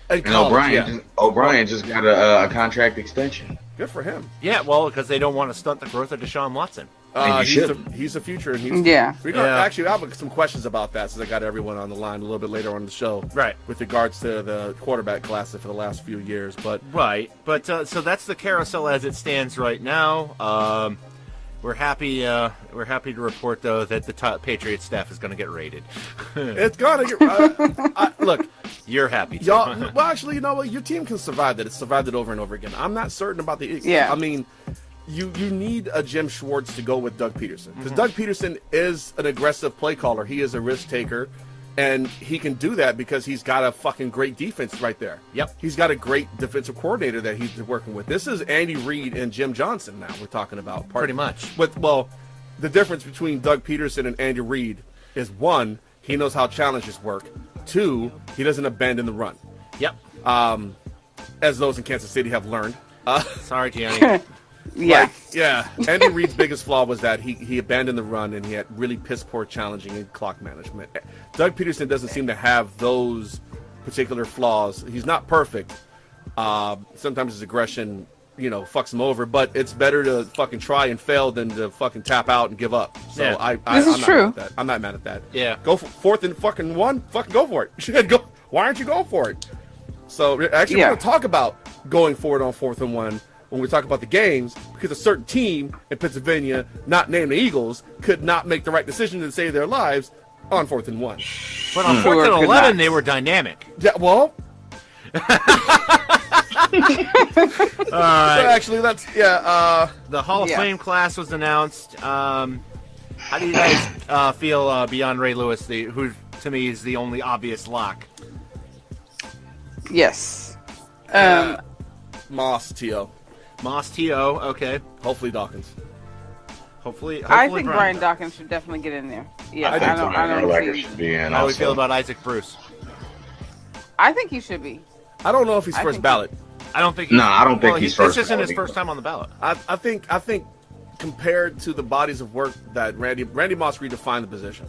And
O'Brien just got a contract extension.
Good for him.
Yeah, well, because they don't want to stunt the growth of Deshaun Watson.
He's a future. And actually, I have some questions about that since I got everyone on the line a little bit later on the show.
Right.
With regards to the quarterback class for the last few years. But
so that's the carousel as it stands right now. We're happy to report, though, that the Patriots staff is going to get raided.
It's going to get... look.
You're happy, too.
Y'all, well, actually, you know what? Your team can survive that. It's survived it over and over again. I'm not certain about the Eagles.
Yeah.
I mean, you need a Jim Schwartz to go with Doug Peterson. Because Doug Peterson is an aggressive play caller. He is a risk taker. And he can do that because he's got a fucking great defense right there.
Yep.
He's got a great defensive coordinator that he's working with. This is Andy Reid and Jim Johnson now we're talking about.
Pretty much.
Well, the difference between Doug Peterson and Andy Reid is, one, he knows how challenges work. Two, he doesn't abandon the run.
Yep.
As those in Kansas City have learned.
Sorry, Gianni.
Andy Reid's biggest flaw was that he abandoned the run and he had really piss poor challenging and clock management. Doug Peterson doesn't seem to have those particular flaws. He's not perfect. Sometimes his aggression, fucks him over, but it's better to fucking try and fail than to fucking tap out and give up. So
Yeah.
I'm
is
not
true.
mad at that. I'm not mad at that.
Yeah.
Go for fourth and fucking one. Fucking go for it. Shit, go. Why aren't you going for it? So actually, we're going to talk about going for it on 4th and 1 when we talk about the games, because a certain team in Pennsylvania, not named the Eagles, could not make the right decision to save their lives on 4th and 1.
But on 4th and 11, they were dynamic.
Yeah, well.
All right.
So actually, that's
The Hall of Fame class was announced. How do you guys feel beyond Ray Lewis, who to me is the only obvious lock?
Yes.
Moss, T.O.
Moss, T.O., okay.
Hopefully Dawkins.
Hopefully
I think Brian Dawkins should definitely get in there. Yeah,
I think
don't
Urlacher
see.
should be in.
How do we
Also.
feel about Isaac Bruce?
I think he should be.
I don't know if he's
I
first
think-
ballot.
I don't think.
No, I don't think he's first
This isn't his
ballot
first
either.
time on the ballot.
I think compared to the bodies of work that Randy Moss redefined the position,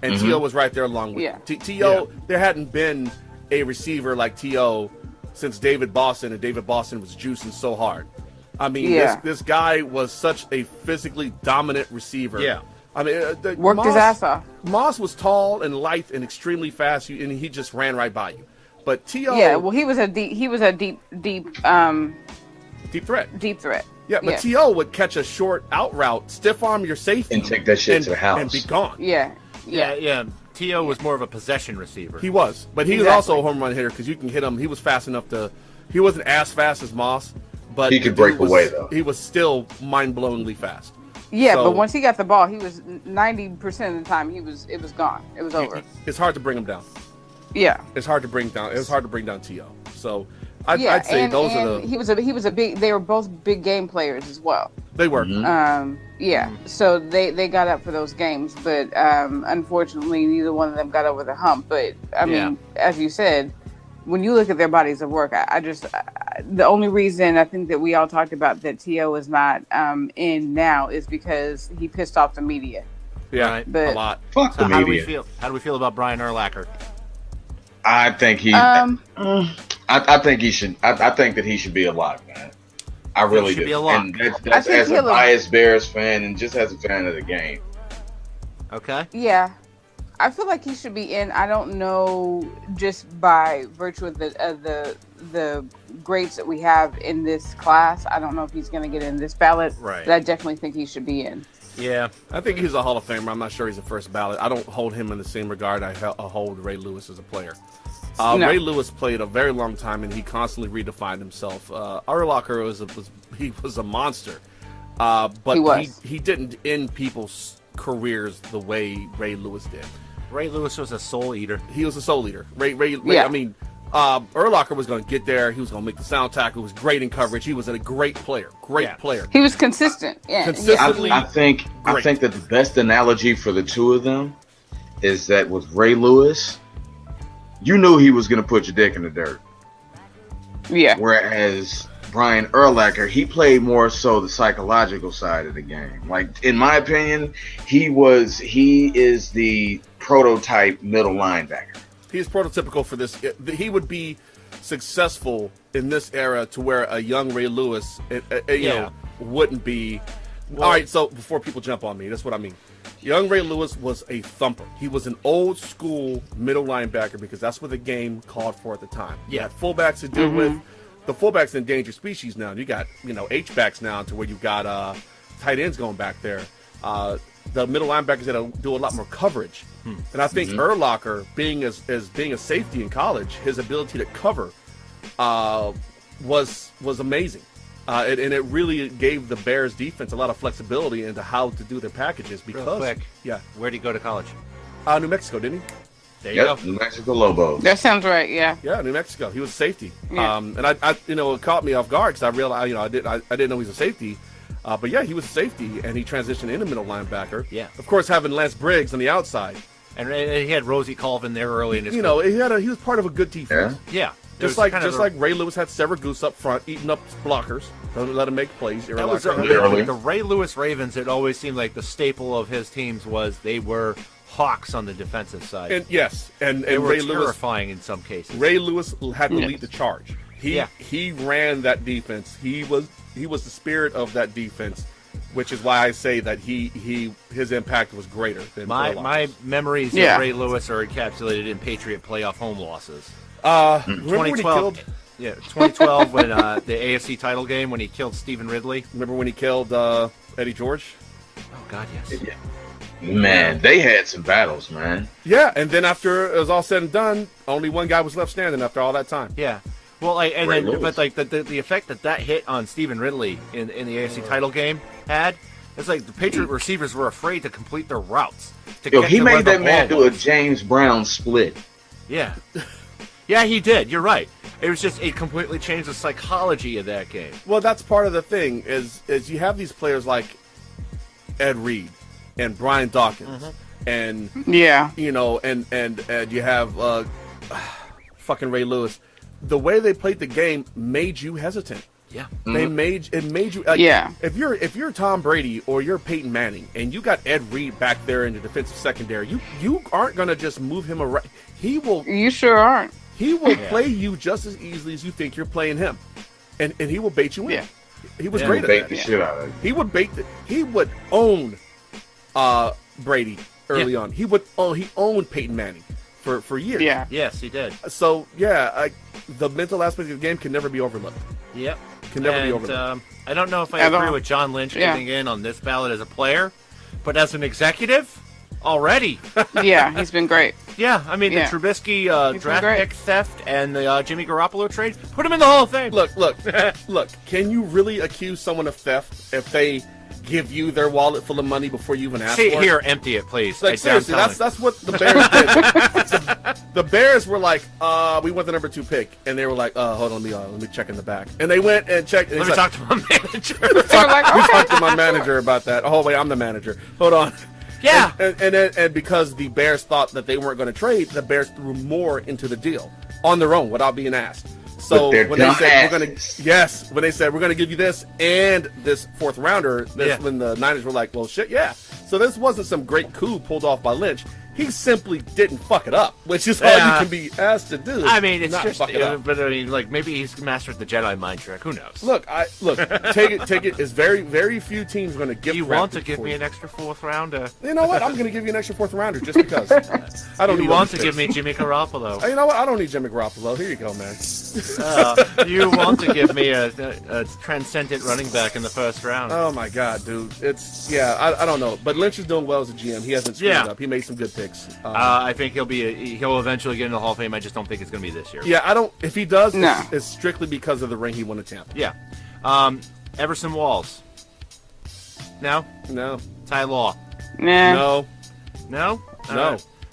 and
Mm-hmm.
T.O. was right there along with
Yeah.
T.O. There hadn't been a receiver like T.O. since David Boston, and David Boston was juicing so hard. I mean, this guy was such a physically dominant receiver.
Yeah.
I mean,
Worked his ass off.
Moss was tall and lithe and extremely fast, and he just ran right by you. But T.O.
Yeah, well, he was a deep
deep threat.
deep threat.
Yeah, but T.O. would catch a short out route, stiff arm your safety,
And take that shit to the house.
and be gone.
Yeah.
T.O. was more of a possession receiver.
He was, but he was also a home run hitter because you can hit him. He was fast enough to. He wasn't as fast as Moss, but
He could
the dude
break
was-
away, though.
He was still mind-blowingly fast.
Yeah,
So-
but once he got the ball, he was 90% of the time it was gone. It was over.
It's hard to bring him down.
Yeah.
It's hard to bring down. It was hard to bring down T.O. So I'd say
and,
those
and
are the.
he was a big. They were both big game players as well.
They were.
So they got up for those games, but unfortunately, neither one of them got over the hump. But I mean, as you said, when you look at their bodies of work, the only reason I think that we all talked about that T.O. is not in now is because he pissed off the media.
Yeah,
Right.
But-
a lot.
Fuck
So
the
how do we
media.
feel? How do we feel about Brian Urlacher?
I think he. I think he should. I think that he should be a lock, man. I really
should
do.
be a lock.
And that's
think
as a
he'll-
biased Bears fan and just as a fan of the game.
Okay.
Yeah, I feel like he should be in. I don't know, just by virtue of the grades that we have in this class. I don't know if he's going to get in this ballot.
Right.
But I definitely think he should be in.
Yeah.
I think he's a Hall of Famer. I'm not sure he's a first ballot. I don't hold him in the same regard I hold Ray Lewis as a player.
No.
Ray Lewis played a very long time, and he constantly redefined himself. Urlacher was a monster, but
He was.
he didn't end people's careers the way Ray Lewis did.
Ray Lewis was a soul eater.
He was a soul leader. Ray
Yeah.
I mean, Urlacher was going to get there. He was going to make the sound tackle. He was great in coverage. He was a great player. Player.
He was consistent. Yeah.
Consistent.
I think
Great.
that the best analogy for the two of them is that with Ray Lewis, you knew he was going to put your dick in the dirt.
Yeah.
Whereas Brian Urlacher, he played more so the psychological side of the game. Like, in my opinion, he is the prototype middle linebacker.
He's prototypical for this. He would be successful in this era to where a young Ray Lewis, wouldn't be. All right, so before people jump on me, that's what I mean. Young Ray Lewis was a thumper. He was an old school middle linebacker because that's what the game called for at the time. You had fullbacks to deal with. The fullbacks an endangered species now. You got H-backs now to where you've got tight ends going back there. The middle linebackers that do a lot more coverage. And I think Urlacher, being a safety in college, his ability to cover was amazing. And it really gave the Bears defense a lot of flexibility into how to do their packages because
Real quick.
yeah,
Where'd he go to college?
New Mexico, didn't he?
There you go.
New Mexico Lobos.
That sounds right. Yeah.
Yeah, New Mexico. He was safety.
Yeah.
And I it caught me off guard because I realized, I didn't know he was a safety. But yeah, he was a safety, and he transitioned into middle linebacker.
Yeah.
Of course, having Lance Briggs on the outside.
And he had Rosie Colvin there early in his
career. He was part of a good defense.
Yeah.
Just like Ray Lewis had Sever Goose up front, eating up blockers, don't let him make plays.
That was the Ray Lewis Ravens. It always seemed like the staple of his teams was they were hawks on the defensive side.
And yes, and
they were
Ray
terrifying
Lewis,
in some cases.
Ray Lewis had to lead the charge. He ran that defense. He was the spirit of that defense, which is why I say that his impact was greater than
my memories of Ray Lewis are encapsulated in Patriot playoff home losses.
2012.
Yeah, 2012 when the AFC title game when he killed Stephen Ridley.
Remember when he killed Eddie George?
Oh God, yes.
Yeah. Man, they had some battles, man.
Yeah, and then after it was all said and done, only one guy was left standing after all that time.
Yeah. Well, the effect that hit on Stephen Ridley in the AFC title game had, it's like the Patriot receivers were afraid to complete their routes.
He made that man do a James Brown split.
Yeah. Yeah, he did. You're right. It was just, it completely changed the psychology of that game.
Well, that's part of the thing is you have these players like Ed Reed and Brian Dawkins and and you have fucking Ray Lewis. The way they played the game made you hesitant.
Yeah.
It made you if you're Tom Brady or you're Peyton Manning and you got Ed Reed back there in the defensive secondary, you aren't gonna just move him around.
You sure aren't.
He will play you just as easily as you think you're playing him, and he will bait you in.
Yeah.
He was great at
bait
that.
the shit out of it.
He would own Brady early on. He owned Peyton Manning for years.
Yeah.
Yes, he did.
So the mental aspect of the game can never be overlooked.
Yep.
Can never be overlooked.
I don't know if I agree with John Lynch getting in on this ballot as a player, but as an executive, already.
Yeah, he's been great.
Yeah, I mean the Trubisky draft pick theft and the Jimmy Garoppolo trade, put him in the Hall of Fame.
Look. Can you really accuse someone of theft if they give you their wallet full of money before you even ask for it?
Here, empty it, please.
Like, seriously, that's what the Bears did. The Bears were like, we want the number 2 pick, and they were like, hold on, let me check in the back. And they went and checked. And
Let me talk to my manager.
We talked to my manager about that. Oh wait, I'm the manager. Hold on.
Yeah.
And because the Bears thought that they weren't going to trade, the Bears threw more into the deal on their own without being asked. So when they said when they said we're gonna give you this and this 4th rounder, when the Niners were like, well, shit, yeah. So this wasn't some great coup pulled off by Lynch. He simply didn't fuck it up, which is all you can be asked to do.
I mean, it's just,
fuck it up.
but I mean, like maybe he's mastered the Jedi mind trick. Who knows?
Look. Take it. Is very, very few teams going to give.
You want to give me an extra 4th rounder?
You know what? I'm going to give you an extra 4th rounder just because. I don't.
You want to give me Jimmy Garoppolo?
You know what? I don't need Jimmy Garoppolo. Here you go, man.
You want to give me a transcendent running back in the 1st round?
Oh my God, dude! I don't know, but Lynch is doing well as a GM. He hasn't screwed up. He made some good picks.
I think he'll eventually get in the Hall of Fame. I just don't think it's going to be this year.
Yeah, I don't. If he does, it's strictly because of the ring he won at Tampa.
Yeah. Everson Walls. No. Ty Law.
Nah.
No.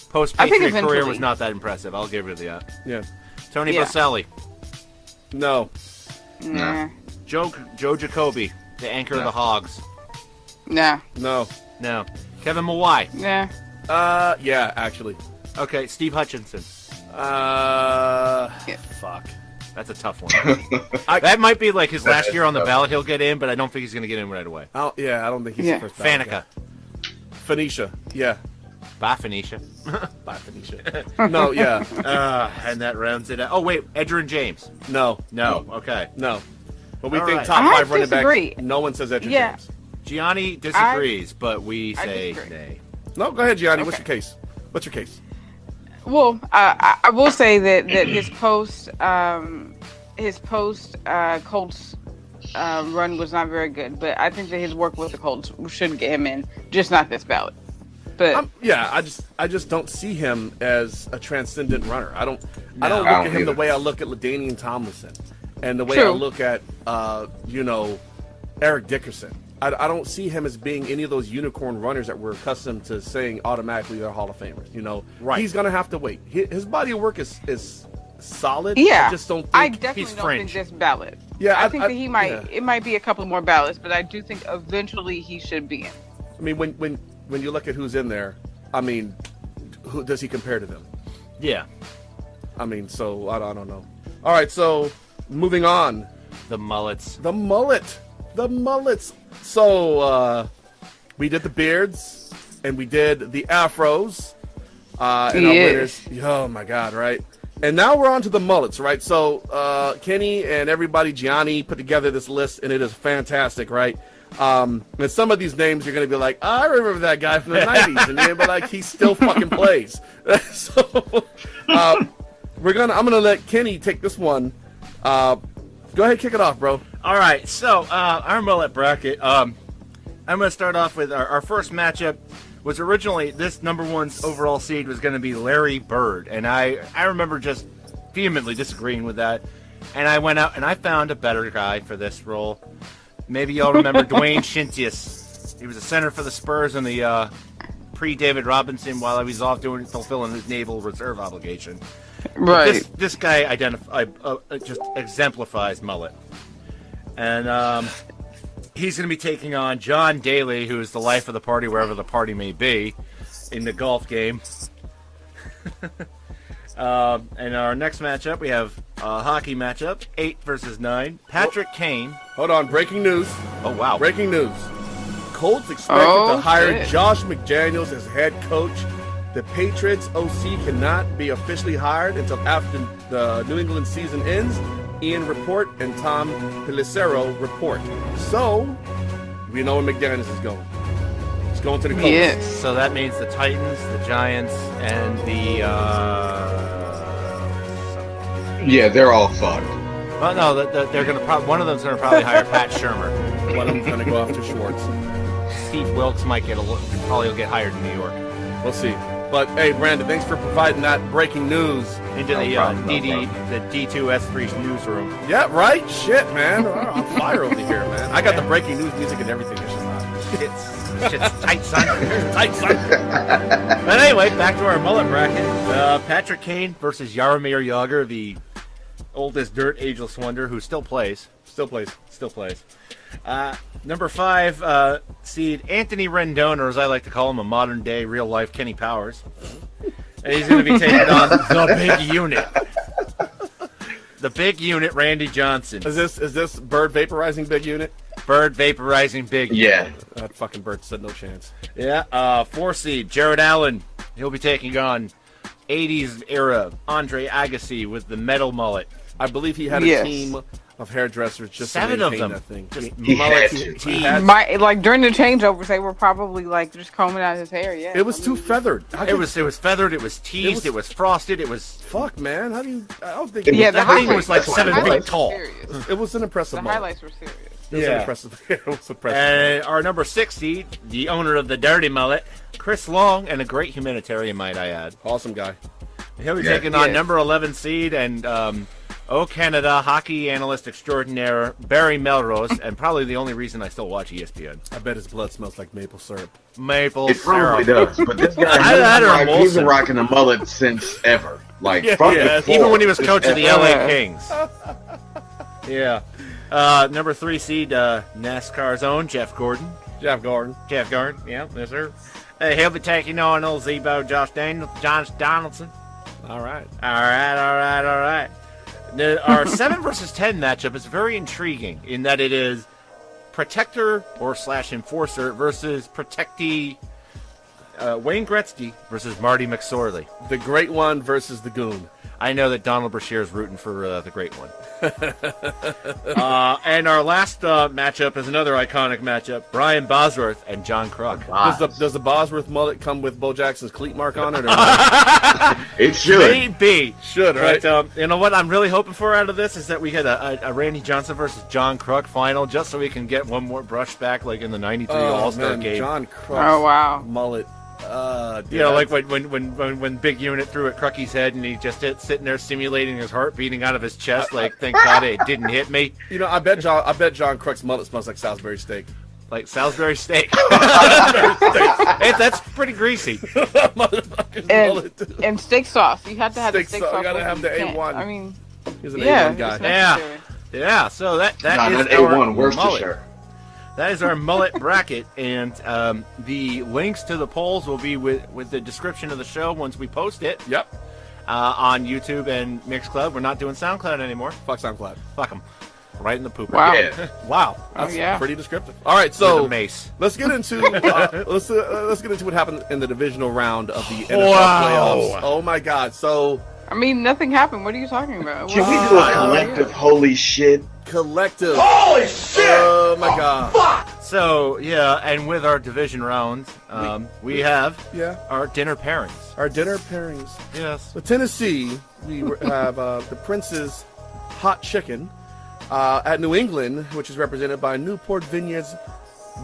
Post-Patriot career was not that impressive. I'll give it that.
Yeah.
Tony Boselli.
No.
Nah.
Joe Jacoby, the anchor of the Hogs.
Nah.
No.
Kevin Mawai.
Nah.
Yeah, actually.
Okay, Steve Hutchinson.
Fuck.
That's a tough one. That might be like his last year on the ballot. He'll get in, but I don't think he's going to get in right away.
I don't think he's the first ballot.
Faneca.
Phoenicia. Yeah.
Bye, Phoenicia.
Bye, Phoenicia. No, yeah.
And that rounds it out. Oh, wait, Edgerrin James.
No.
Okay.
No. But we think
right.
top 5 running
disagree.
backs. No one says Edgerrin James.
Gianni disagrees, but we say nay.
No, go ahead, Gianni. What's your case?
Well, I will say that his post Colts run was not very good, but I think that his work with the Colts should get him in, just not this ballot. But
I just don't see him as a transcendent runner. I don't look at him the way I look at LaDainian Tomlinson, and the way I look at Eric Dickerson. I don't see him as being any of those unicorn runners that we're accustomed to saying automatically they're Hall of Famers. You know,
Right.
He's gonna have to wait. His body of work is solid.
Yeah,
I just don't think
I definitely
he's
don't
fringe.
think this ballot.
Yeah,
I think that he might.
yeah.
It might be a couple more ballots, but I do think eventually he should be in.
I mean, when you look at who's in there, I mean, who does he compare to them?
Yeah.
I mean, so I don't know. All right, so moving on.
The mullets.
The mullets. So we did the beards and we did the afros. And our winners. Oh my God, right? And now we're on to the mullets, right? So Kenny and everybody, Gianni, put together this list, and it is fantastic, right? And some of these names you're gonna be like, I remember that guy from the '90s, and you're gonna be like, he still fucking plays. So I'm gonna let Kenny take this one. Go ahead, kick it off, bro.
All right, so our mullet bracket. I'm going to start off with our first matchup. Was originally this number 1 overall seed was going to be Larry Bird, and I remember just vehemently disagreeing with that. And I went out and I found a better guy for this role. Maybe y'all remember Dwayne Shintius. He was a center for the Spurs in the pre-David Robinson while he was off fulfilling his Naval Reserve obligation.
Right.
This guy just exemplifies mullet. And he's going to be taking on John Daly, who is the life of the party wherever the party may be, in the golf game. And our next matchup, we have a hockey matchup, 8 versus 9. Patrick Kane.
Hold on, breaking news.
Oh, wow.
Breaking news. Colts expected to hire
shit.
Josh McDaniels as head coach. The Patriots OC cannot be officially hired until after the New England season ends. Ian report and Tom Pelissero report. So, we know where McDaniels is going. He's going to the Colts.
Yes.
So that means the Titans, the Giants, and the...
Yeah, they're all fucked.
well, no, they're going to one of them's going to probably hire Pat Shermer.
One of them's going to go after Schwartz.
Steve Wilkes might probably get hired in New York.
We'll see. But, hey, Brandon, thanks for providing that breaking news.
Into the D2S3 newsroom.
Yeah, right? Shit, man. We're on fire over here, man. I got the breaking news music and everything. It's just not.
It's tight, son.
Tight, son.
But anyway, back to our mullet bracket. Patrick Kane versus Jaromir Jagr, the oldest dirt ageless wonder who still plays.
Still plays.
Number 5 seed Anthony Rendon, or as I like to call him, a modern day real life Kenny Powers. And he's going to be taking on the big unit. The big unit, Randy Johnson.
Is this Bird vaporizing big unit?
Bird vaporizing big
Yeah.
unit.
That fucking Bird said no chance.
Yeah. 4 seed Jared Allen. He'll be taking on 80s era Andre Agassi with the metal mullet.
I believe he had a
Yes.
team of hairdressers just
7
to
of
maintain
them.
that thing.
Just
He
mullet
had to.
team.
Like during the changeovers, they were probably like just combing out his hair. Yeah.
It was
I
too
mean,
feathered. How
It
could-
was feathered. It was teased. It was frosted. It was.
fuck, man. How do you? I don't think.
Yeah, the
That thing
highlights
was like
the
7 feet
highlights were
tall.
serious.
It was an impressive.
The
mullet.
highlights were serious.
It was
Yeah.
an impressive. It was impressive.
And our number 6 seed, the owner of the dirty mullet, Chris Long, and a great humanitarian, might I add.
Awesome guy.
He'll be
Yeah.
taking on
Yeah.
number 11 seed and Canada hockey analyst extraordinaire Barry Melrose, and probably the only reason I still watch ESPN.
I bet his blood smells like maple syrup.
Maple
It probably
syrup.
does. But this guy,
That or
he's been
Molson.
rocking a mullet since ever. Like,
Yeah,
fuck
yeah,
before.
Even when he was coach of the
Ever.
LA Kings. Yeah. Number 3 seed NASCAR's own Jeff Gordon.
Jeff Gordon.
Jeff Gordon, yeah, yes sir. He'll be taking on old Zebo Josh Donaldson.
All right.
All right. Our 7 versus 10 matchup is very intriguing in that it is protector or / enforcer versus protectee Wayne Gretzky versus Marty McSorley.
The great one versus the goon.
I know that Donald Brashear is rooting for the great one. And our last matchup is another iconic matchup: Brian Bosworth and John Kruk.
Does the Bosworth mullet come with Bo Jackson's cleat mark on it? Or not?
It should.
Maybe.
Should, right?
But you know what I'm really hoping for out of this is that we get a Randy Johnson versus John Kruk final, just so we can get one more brush back like in the '93 All-Star
man,
game.
John Kruk.
Oh wow.
Mullet. Dude,
You know, like when Big Unit threw at Crucky's head and he just sitting there simulating his heart beating out of his chest, like thank God it didn't hit me.
You know, I bet John Kruk's mullet smells like Salisbury steak.
Like Salisbury steak. Hey, that's pretty greasy.
And steak sauce. You have to have the steak sauce.
You gotta have the A1.
I mean,
he's an
yeah,
A1 guy.
it's necessary.
Yeah. So that is
that
our
A1
mullet.
Worcestershire.
That is our mullet bracket, and the links to the polls will be with the description of the show once we post it.
Yep.
On YouTube and Mixcloud. We're not doing SoundCloud anymore.
Fuck SoundCloud.
Fuck them. Right in the pooper.
Wow.
Yeah.
Wow.
That's
yeah.
pretty descriptive. All right,
With
so
a mace.
let's get into let's get into what happened in the divisional round of the NFL
Wow.
playoffs. Oh my God! So
I mean, nothing happened. What are you talking about?
Can we do a collective holy shit?
collective. Holy shit! Oh my God!
So, yeah, and with our division rounds, we have our dinner pairings.
Our dinner pairings.
Yes.
So Tennessee, we have the Prince's Hot Chicken at New England, which is represented by Newport Vineyards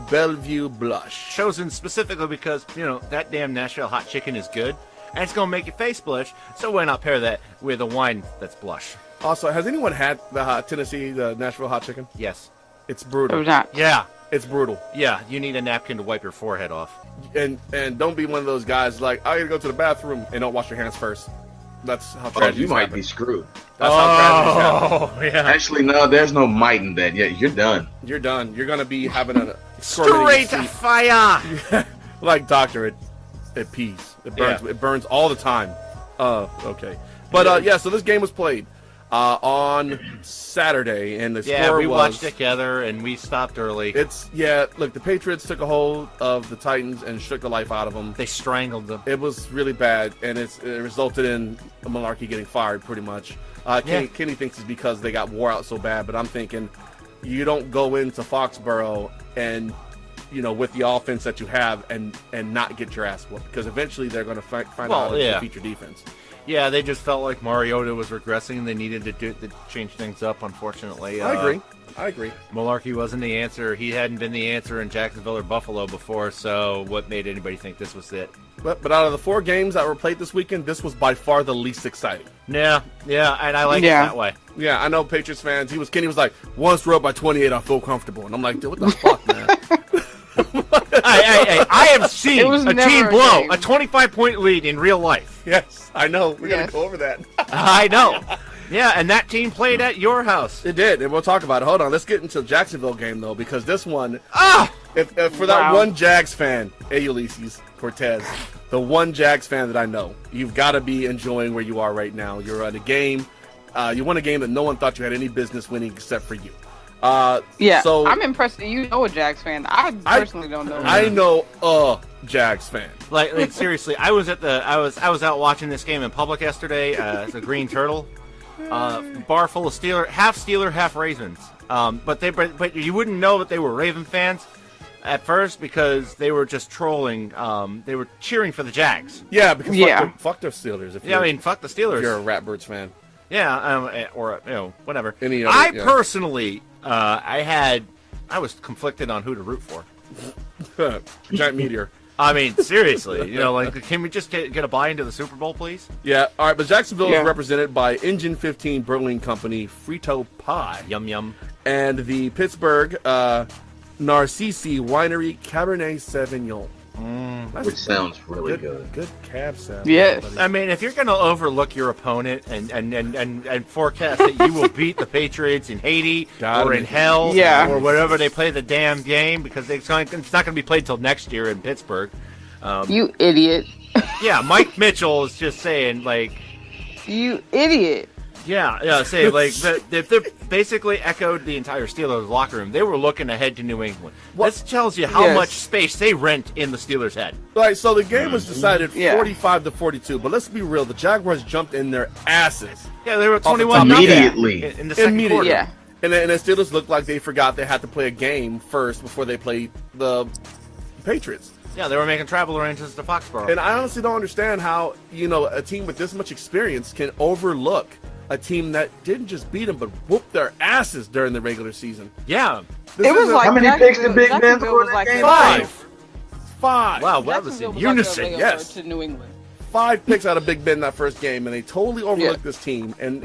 Bellevue Blush.
Chosen specifically because, that damn Nashville hot chicken is good, and it's going to make your face blush, so why not pair that with a wine that's blush?
Also, has anyone had the Tennessee, the Nashville Hot Chicken?
Yes.
It's brutal.
Or not.
Yeah.
It's brutal.
Yeah, you need a napkin to wipe your forehead off.
And don't be one of those guys like, I gotta go to the bathroom and don't wash your hands first. That's how tragedies
you might
happen.
be screwed.
That's how tragedies happen.
Yeah.
Actually, no, there's no might in that yet. You're done.
You're done. You're gonna be having a
Straight to fire!
like doctor, it pees. It burns.
Yeah.
It burns all the time. Okay. But so this game was played on Saturday, and the score
we
was.
watched it together, and we stopped early.
Look, the Patriots took a hold of the Titans and shook the life out of them.
They strangled them.
It was really bad, and it resulted in Malarkey getting fired pretty much. Kenny thinks it's because they got wore out so bad, but I'm thinking you don't go into Foxborough and with the offense that you have and not get your ass whooped, because eventually they're going to find out how to defeat your defense.
Yeah, they just felt like Mariota was regressing, and they needed to change things up, unfortunately.
I agree.
Malarkey wasn't the answer. He hadn't been the answer in Jacksonville or Buffalo before, so what made anybody think this was it?
But out of the 4 games that were played this weekend, this was by far the least exciting.
Yeah, and I like it that way.
Yeah, I know Patriots fans. Kenny was like, once we're up by 28, I feel comfortable. And I'm like, dude, what the fuck, man?
I have seen a team blow a 25-point lead in real life.
Yes, I know. We're going to go over that.
I know. Yeah, and that team played at your house.
It did, and we'll talk about it. Hold on. Let's get into the Jacksonville game, though, because this one, if for that one Jags fan, Ulysses Cortez, the one Jags fan that I know, you've got to be enjoying where you are right now. You're at a game. You won a game that no one thought you had any business winning except for you. So
I'm impressed that you know a Jags fan. I personally don't know.
I know a Jags fan.
Like seriously, I was out watching this game in public yesterday. The Green Turtle, bar full of Steeler, half Ravens. But you wouldn't know that they were Raven fans at first because they were just trolling. They were cheering for the Jags.
Yeah, because fuck the Steelers.
Fuck the Steelers.
If you're a Ratbirds fan.
Yeah, or whatever.
Personally,
I was conflicted on who to root for.
Giant meteor.
I mean, seriously, can we just get a buy into the Super Bowl, please?
Yeah, all right, but Jacksonville is represented by Engine 15 Brewing Company, Frito Pie.
Yum, yum.
And the Pittsburgh Narcisse Winery Cabernet Sauvignon.
Which sounds really good.
Good cab sound.
Yes.
I mean, if you're going to overlook your opponent and forecast that you will beat the Patriots in Haiti or in hell or wherever they play the damn game, because it's not going to be played till next year in Pittsburgh.
You idiot.
Yeah, Mike Mitchell is just saying,
you idiot.
Say they basically echoed the entire Steelers locker room. They were looking ahead to New England. This tells you how much space they rent in the Steelers' head.
Right, so the game was decided 45-42, but let's be real, the Jaguars jumped in their asses.
Yeah, they were 21
immediately
in the second quarter.
Yeah.
And the Steelers looked like they forgot they had to play a game first before they played the Patriots.
Yeah, they were making travel arrangements to Foxborough.
And I honestly don't understand how, a team with this much experience can overlook a team that didn't just beat them, but whooped their asses during the regular season.
Yeah.
It was like
how many picks did Big Ben score that game?
5.
Wow, that was in unison.
Yes.
To New England.
5 picks out of Big Ben that first game, and they totally overlooked this team. And,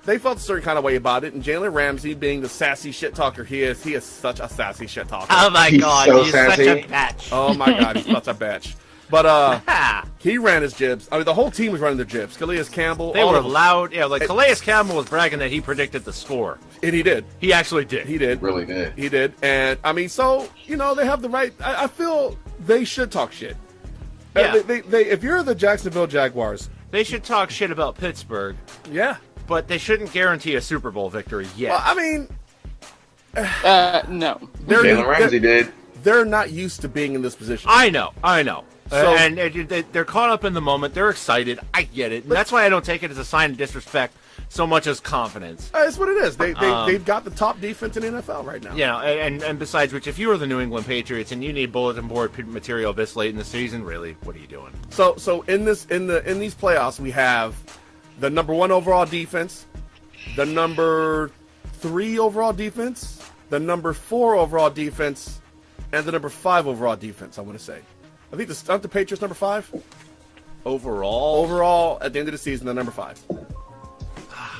they felt a certain kind of way about it, and Jalen Ramsey, being the sassy shit talker he is such a sassy shit talker.
Oh my God,
so
he's
sassy.
such a bitch.
Oh my God, he's such a bitch. But he ran his jibs. I mean, the whole team was running their jibs. Calais Campbell,
They
all
were
of them.
loud. Yeah, like Calais Campbell was bragging that he predicted the score.
And he did.
He actually did.
He did.
Really good.
He did. And I mean, so they have the right. I feel they should talk shit.
Yeah.
They if you're the Jacksonville Jaguars,
They should talk shit about Pittsburgh,
yeah.
but they shouldn't guarantee a Super Bowl victory yet.
Well, I mean,
No.
Jalen Ramsey did.
They're not used to being in this position.
I know.
So-
And they're caught up in the moment. They're excited. I get it. And that's why I don't take it as a sign of disrespect so much as confidence.
That's what it is. They've got the top defense in the NFL right now.
You know, and besides which, if you are the New England Patriots and you need bulletin board material this late in the season, really, what are you doing?
So in these playoffs, we have the number 1 overall defense, the number 3 overall defense, the number 4 overall defense, and the number 5 overall defense. I want to say, I think aren't the Patriots number 5
Overall,
at the end of the season. They're number 5.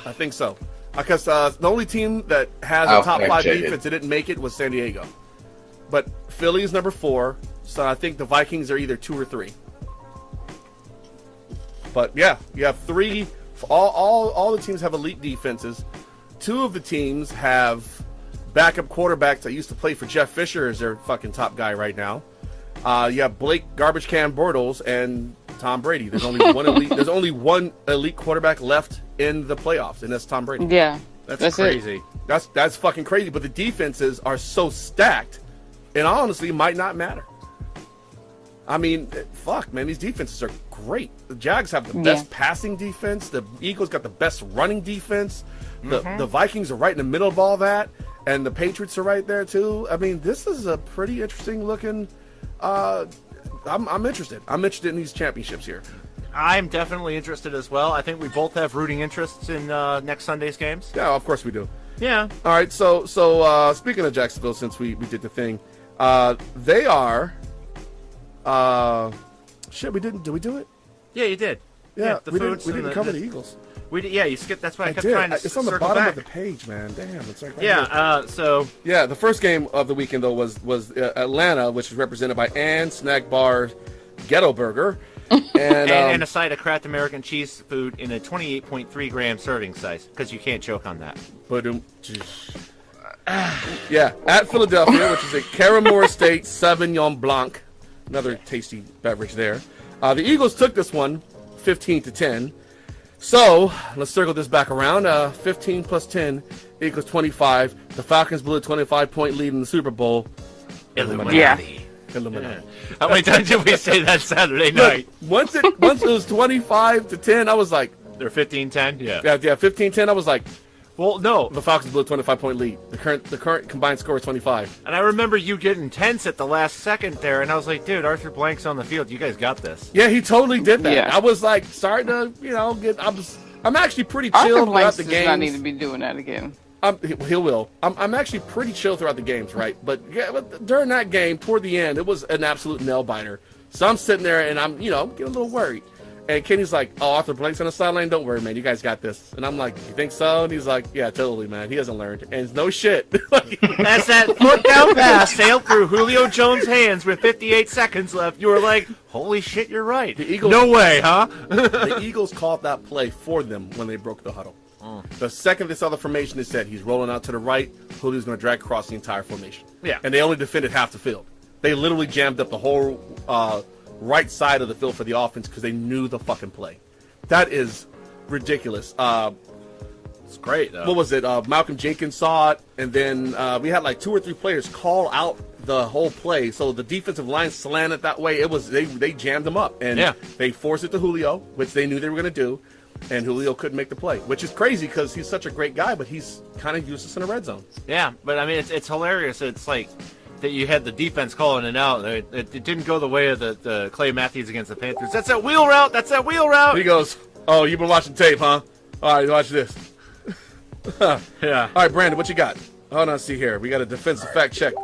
I think so, because the only team that has a
I'll
top 5
fact check it.
defense that didn't make it was San Diego. But Philly's number 4, so I think the Vikings are either 2 or 3. But yeah, you have 3. All the teams have elite defenses. 2 of the teams have backup quarterbacks that used to play for Jeff Fisher as their fucking top guy right now. You have Blake Garbage Can Bortles and Tom Brady. There's only one elite. There's only one elite quarterback left in the playoffs, and that's Tom Brady.
Yeah.
that's crazy.
That's fucking crazy. But the defenses are so stacked, and honestly, might not matter. I mean, fuck, man, these defenses are great. The Jags have the best passing defense. The Eagles got the best running defense. The Vikings are right in the middle of all that, and the Patriots are right there too. I mean, this is a pretty interesting looking. I'm interested. I'm interested in these championships here.
I'm definitely interested as well. I think we both have rooting interests in next Sunday's games.
Yeah, of course we do.
Yeah.
All right, so speaking of Jacksonville, since we did the thing, they are. Shit, we didn't. Did we do it?
Yeah, you did.
Yeah,
the
we
foods
didn't
and
cover the Eagles.
We did, yeah, you skipped. That's why I kept
did.
trying to
It's on the
circle
bottom
back.
of the page, man. Damn, it's like right
Yeah.
here.
So
Yeah, the first game of the weekend though was Atlanta, which is represented by Ann Snack Bar Ghetto Burger,
and a side of cracked American cheese food in a 28.3 gram serving size because you can't choke on that.
Yeah, at Philadelphia, which is a Caramore State Sauvignon Blanc, another tasty beverage there. The Eagles took this one 15-10. So let's circle this back around. 15 plus 10 equals 25. The Falcons blew a 25-point lead in the Super Bowl.
Illuminati.
Illuminati.
How many times did we say that Saturday night?
Once it was 25-10, I was like,
They're 15-10? Yeah.
yeah, 15-10. I was like,
Well, no.
the Falcons blew a 25-point lead. The current combined score is 25.
And I remember you getting tense at the last second there, and I was like, dude, Arthur Blank's on the field. You guys got this.
Yeah, he totally did that.
Yeah.
I was like starting to, get. I'm actually pretty
Arthur
chill throughout
Blanks
the
does not need
games.
to be doing that again.
He will. I'm actually pretty chill throughout the games, right? But yeah, but during that game, toward the end, it was an absolute nail biter. So I'm sitting there and I'm, getting a little worried. And Kenny's like, "Oh, Arthur Blank's on the sideline. Don't worry, man. You guys got this." And I'm like, "You think so?" And he's like, "Yeah, totally, man. He hasn't learned." And it's no shit.
As that foot down pass sailed through Julio Jones' hands with 58 seconds left, you were like, holy shit, you're right.
The Eagles-
No way, huh?
The Eagles called that play for them when they broke the huddle. The second they saw the formation, they said he's rolling out to the right. Julio's going to drag across the entire formation.
Yeah.
And they only defended half the field. They literally jammed up the whole right side of the field for the offense because they knew the fucking play. That is ridiculous.
It's great, though.
What was it? Malcolm Jenkins saw it, and then we had like 2 or 3 players call out the whole play. So the defensive line slanted that way. It was they jammed them up, and they forced it to Julio, which they knew they were going to do. And Julio couldn't make the play, which is crazy because he's such a great guy, but he's kind of useless in the red zone.
Yeah, but I mean, it's hilarious. It's like that you had the defense calling it out. It didn't go the way of the Clay Matthews against the Panthers. That's that wheel route. That's that wheel route.
He goes, "Oh, you've been watching tape, huh? All right, watch this."
Yeah.
All right, Brandon, what you got? Hold on, see here. We got a defensive fact check.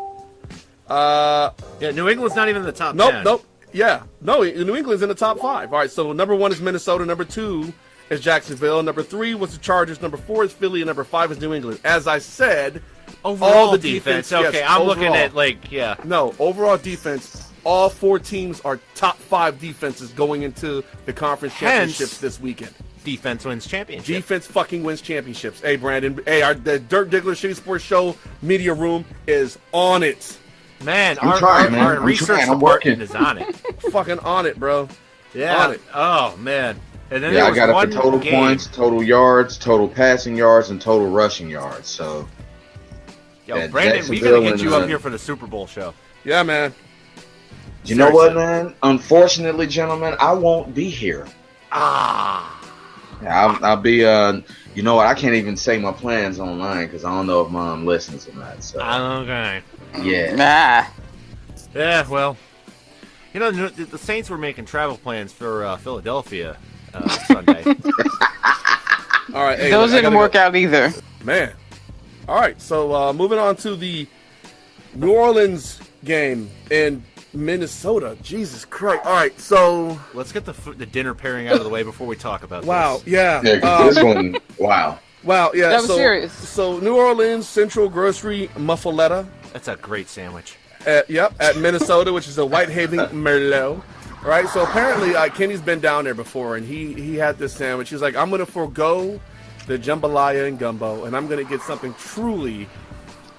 Yeah, New England's not even in the top 10.
Nope. Yeah, no, New England's in the top 5. All right, so number 1 is Minnesota. Number 2 is Jacksonville. Number 3 was the Chargers. Number 4 is Philly. And number 5 is New England. As I said,
Overall
all the
defense.
yes,
Okay, I'm looking
overall.
at
No, overall defense. All 4 teams are top 5 defenses going into the conference championships this weekend.
Defense wins championship.
Defense fucking wins championships. Hey, Brandon. Hey, the Dirt Diggler Shitty Sports Show media room is on it.
Man,
I'm
our,
trying, man.
our
I'm
research
trying. I'm
department
working.
is on it.
Fucking on it, bro.
Yeah.
On it.
Oh man. And then
Yeah,
there
I
was
got it
one
for total
game.
points, total yards, total passing yards, and total rushing yards. So,
Yo,
Yeah,
Brandon, we
Jacksonville
gotta get you
and,
up here for the Super Bowl show.
Yeah, man.
you know what, man? Unfortunately, gentlemen, I won't be here.
Ah.
Yeah, I'll be. You know what? I can't even say my plans online because I don't know if Mom listens or not. So,
Okay.
yeah.
Nah.
Yeah. Well, you know the Saints were making travel plans for Philadelphia Sunday.
All right. Hey,
Those
I
didn't
gotta
work
go.
out either.
Man. All right. So moving on to the New Orleans game in Minnesota. Jesus Christ. All right. So
Let's get the dinner pairing out of the way before we talk about
wow.
this.
Yeah.
Yeah, 'cause this one, wow.
Wow. Yeah.
That was
so,
serious.
So New Orleans Central Grocery Muffaletta.
That's a great sandwich.
At Minnesota, which is a Whitehaven Merlot. All right, so apparently Kenny's been down there before, and he had this sandwich. He's like, I'm going to forego the jambalaya and gumbo, and I'm going to get something truly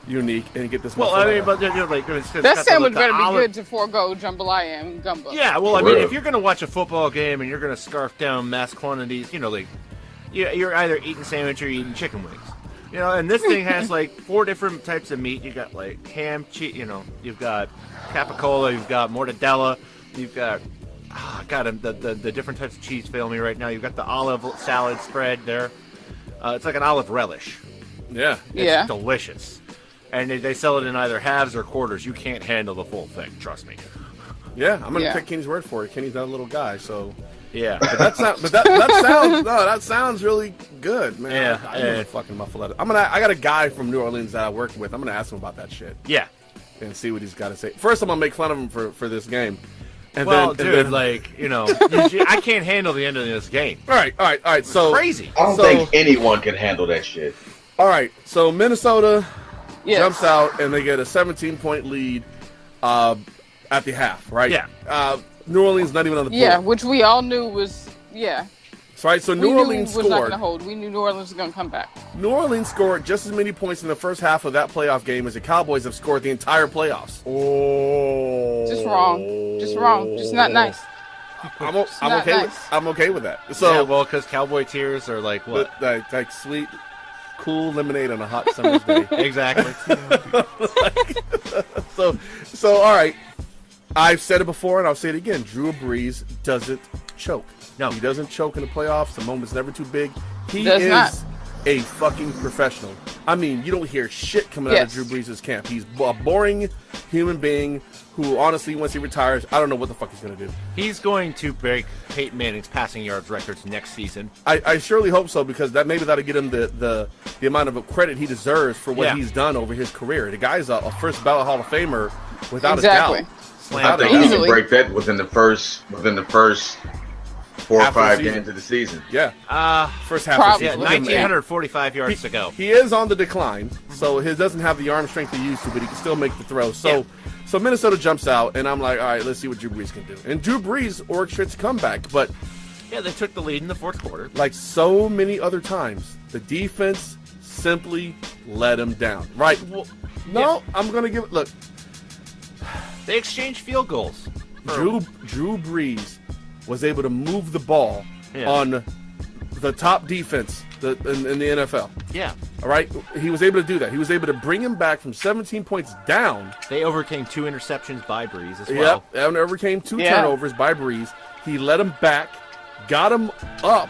unique and get this.
Well, I mean,
muffaletta.
but they're like it's got
That
the-
sandwich
the
better be
olive-
good to forego jambalaya and gumbo.
Yeah, well, I mean,
Well.
if you're gonna watch a football game and you're gonna scarf down mass quantities, you know, like you're either eating sandwich or eating chicken wings. You know, and this thing has like 4 different types of meat. You got like ham, cheese. You know, you've got capicola, you've got mortadella, you've got the different types of cheese. Fail me right now. You've got the olive salad spread there. It's like an olive relish.
yeah.
It's
Yeah.
delicious. And they sell it in either halves or quarters. You can't handle the full thing. Trust me.
Yeah, I'm going to
Yeah.
take Kenny's word for it. Kenny's not a little guy, so.
Yeah.
But that sounds really good, man.
Yeah,
I love
yeah.
fucking muffaletta. I got a guy from New Orleans that I work with. I'm gonna ask him about that shit
Yeah.
and see what he's got to say. First, I'm gonna make fun of him for this game. And
Well,
then,
dude,
and then,
like, you know, I can't handle the end of this game.
all right. So
Crazy.
I don't
So-
think anyone can handle that shit.
all right. So Minnesota
Yes.
jumps out and they get a 17-point lead at the half. Right.
Yeah.
New Orleans not even on the board.
Yeah, which we all knew was
Right. So
we
New
knew
Orleans
was not
scored.
going to hold. We knew New Orleans was going to come back.
New Orleans scored just as many points in the first half of that playoff game as the Cowboys have scored the entire playoffs. Oh.
Just wrong. Just wrong. Just not nice.
I'm
not
okay.
nice.
I'm okay with that.
Yeah,
So,
well, because cowboy tears are like what?
like sweet, cool lemonade on a hot summer's day.
Exactly.
So all right. I've said it before and I'll say it again. Drew Brees doesn't choke.
No.
He doesn't choke in the playoffs. The moment's never too big. He
Does
is
not.
a fucking professional. I mean, you don't hear shit coming out of
Yes.
Drew Brees' camp. He's a boring human being who, honestly, once he retires, I don't know what the fuck he's going to do.
He's going to break Peyton Manning's passing yards records next season.
I surely hope so because that'll get him the amount of credit he deserves for what
Yeah.
he's done over his career. The guy's a first ballot Hall of Famer without
Exactly.
a doubt.
Slam
I
Without a
think
dunk.
he can
Easily.
break that within the first 4 or
Half of the
5
season.
games of the season.
Yeah, first half
Probably.
of the
Yeah,
season.
1,945 yards to go.
He is on the decline, so he doesn't have the arm strength he used to, but he can still make the throw. So,
Yeah.
so Minnesota jumps out, and I'm like, all right, let's see what Drew Brees can do. And Drew Brees orchestrates a comeback, but
Yeah, they took the lead in the fourth quarter.
like so many other times, the defense simply let him down. Right?
Well,
No, I'm gonna give it. Look,
they exchanged field goals.
Drew Brees was able to move the ball
Yeah.
on the top defense in the NFL.
Yeah,
All right, he was able to do that. He was able to bring him back from 17 points down.
they overcame 2 interceptions by Breeze as well.
Yep, and overcame 2
Yeah.
turnovers by Breeze. He let him back, got him up.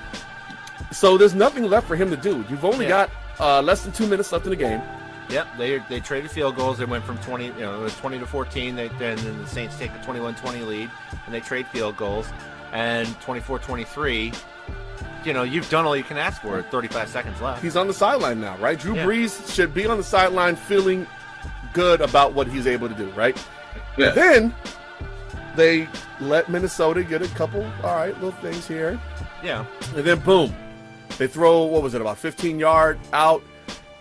So there's nothing left for him to do. You've only
Yeah.
got less than 2 minutes left in the game.
Yep, they traded field goals. They went from 20, it was 20 to 14. Then the Saints take a 21-20 lead, and they trade field goals. And 24-23, you've done all you can ask for. 35 seconds left.
He's on the sideline now, right? Drew
Yeah.
Brees should be on the sideline feeling good about what he's able to do, right?
Yeah.
Then they let Minnesota get a couple, all right, little things here.
Yeah,
And then boom, They throw, what was it, about 15 yard out,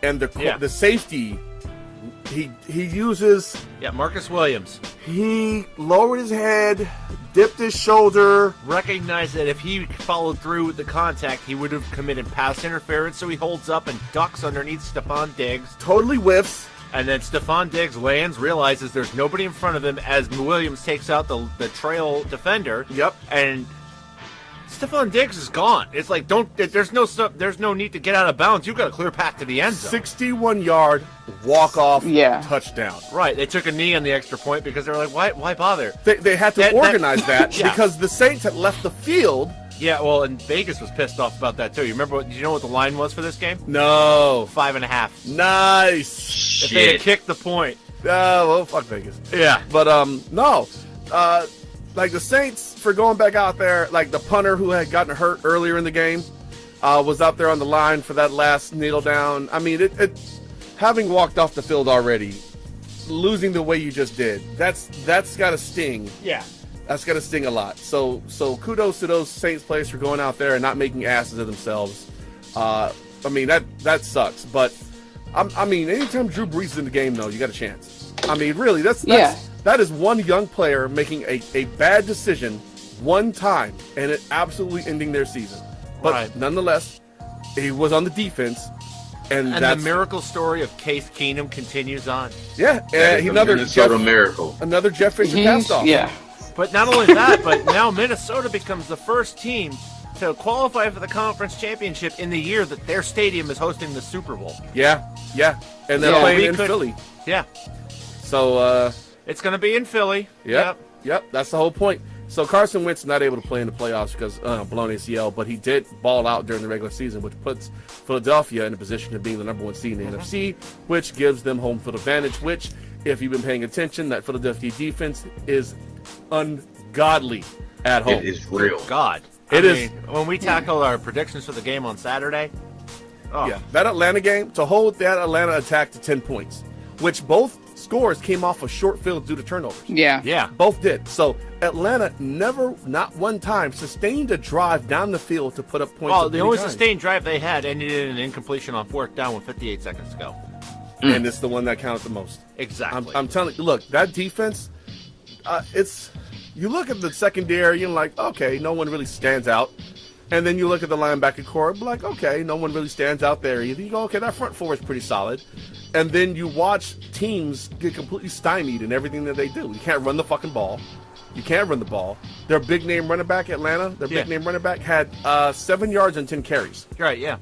and the safety, he uses.
Yeah, Marcus Williams.
He lowered his head, dipped his shoulder.
Recognized that if he followed through with the contact, he would have committed pass interference, so he holds up and ducks underneath Stephon Diggs.
Totally whiffs.
And then Stephon Diggs lands, realizes there's nobody in front of him as Williams takes out the trail defender.
Yep.
And Stephon Diggs is gone. It's like, there's no need to get out of bounds. You've got a clear path to the end zone.
61-yard walk-off touchdown.
Right. They took a knee on the extra point because they were like, why bother?
They had to organize that because the Saints had left the field.
Yeah, well, and Vegas was pissed off about that, too. You remember, do you know what the line was for this game?
No.
5.5.
Nice.
If they had kicked the point.
Well, fuck Vegas.
Yeah.
But, no. Like, the Saints, for going back out there, like, the punter who had gotten hurt earlier in the game was out there on the line for that last kneel down. I mean, having walked off the field already, losing the way you just did, that's got to sting.
Yeah.
That's going to sting a lot. So kudos to those Saints players for going out there and not making asses of themselves. I mean, that sucks. But, I mean, anytime Drew Brees is in the game, though, you got a chance. I mean, really, that is one young player making a bad decision one time and it absolutely ending their season. But nonetheless, he was on the defense. And
the miracle story of Case Keenum continues on.
Yeah,
another miracle.
Another Jeff Fisher cast off.
Yeah.
But not only that, but now Minnesota becomes the first team to qualify for the conference championship in the year that their stadium is hosting the Super Bowl.
Yeah. And they're playing in Philly.
Yeah.
So,
it's going to be in Philly.
Yep. That's the whole point. So Carson Wentz not able to play in the playoffs because blown ACL, but he did ball out during the regular season, which puts Philadelphia in a position of being the number one seed in the NFC, which gives them home field advantage, which, if you've been paying attention, that Philadelphia defense is ungodly at home.
It is real.
God.
I mean,
when we tackle our predictions for the game on Saturday. Oh.
Yeah, that Atlanta game, to hold that Atlanta attack to 10 points, which both scores came off of short field due to turnovers.
Yeah.
Both did. So Atlanta never, not one time, sustained a drive down the field to put up points.
Well, the only sustained drive they had ended in an incompletion on fourth down with 58 seconds to go.
And it's the one that counted the most.
Exactly.
I'm telling you, look, that defense, you look at the secondary, you're like, okay, no one really stands out. And then you look at the linebacker core, like, okay, no one really stands out there either. You go, okay, that front four is pretty solid. And then you watch teams get completely stymied in everything that they do. You can't run the fucking ball. You can't run the ball. Their big-name running back, Atlanta, big-name running back had 7 yards and 10 carries.
Right, yeah.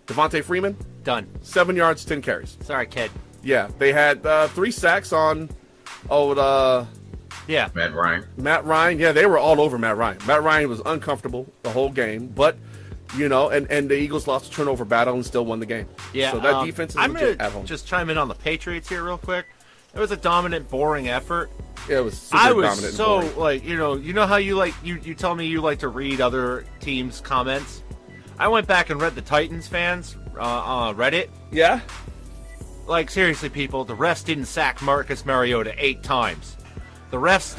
Devontae Freeman?
Done.
7 yards, 10 carries.
Sorry, kid.
Yeah, they had 3 sacks on
Matt Ryan.
Yeah, they were all over Matt Ryan. Matt Ryan was uncomfortable the whole game, but, you know, and the Eagles lost the turnover battle and still won the game.
Yeah,
so that defense is legit at home.
I'm just chime in on the Patriots here real quick. It was a dominant, boring effort.
Yeah, it was super dominant and boring.
Like, you know how you tell me you like to read other teams' comments? I went back and read the Titans fans Reddit.
Yeah?
Like, seriously, people, the refs didn't sack Marcus Mariota 8 times. The refs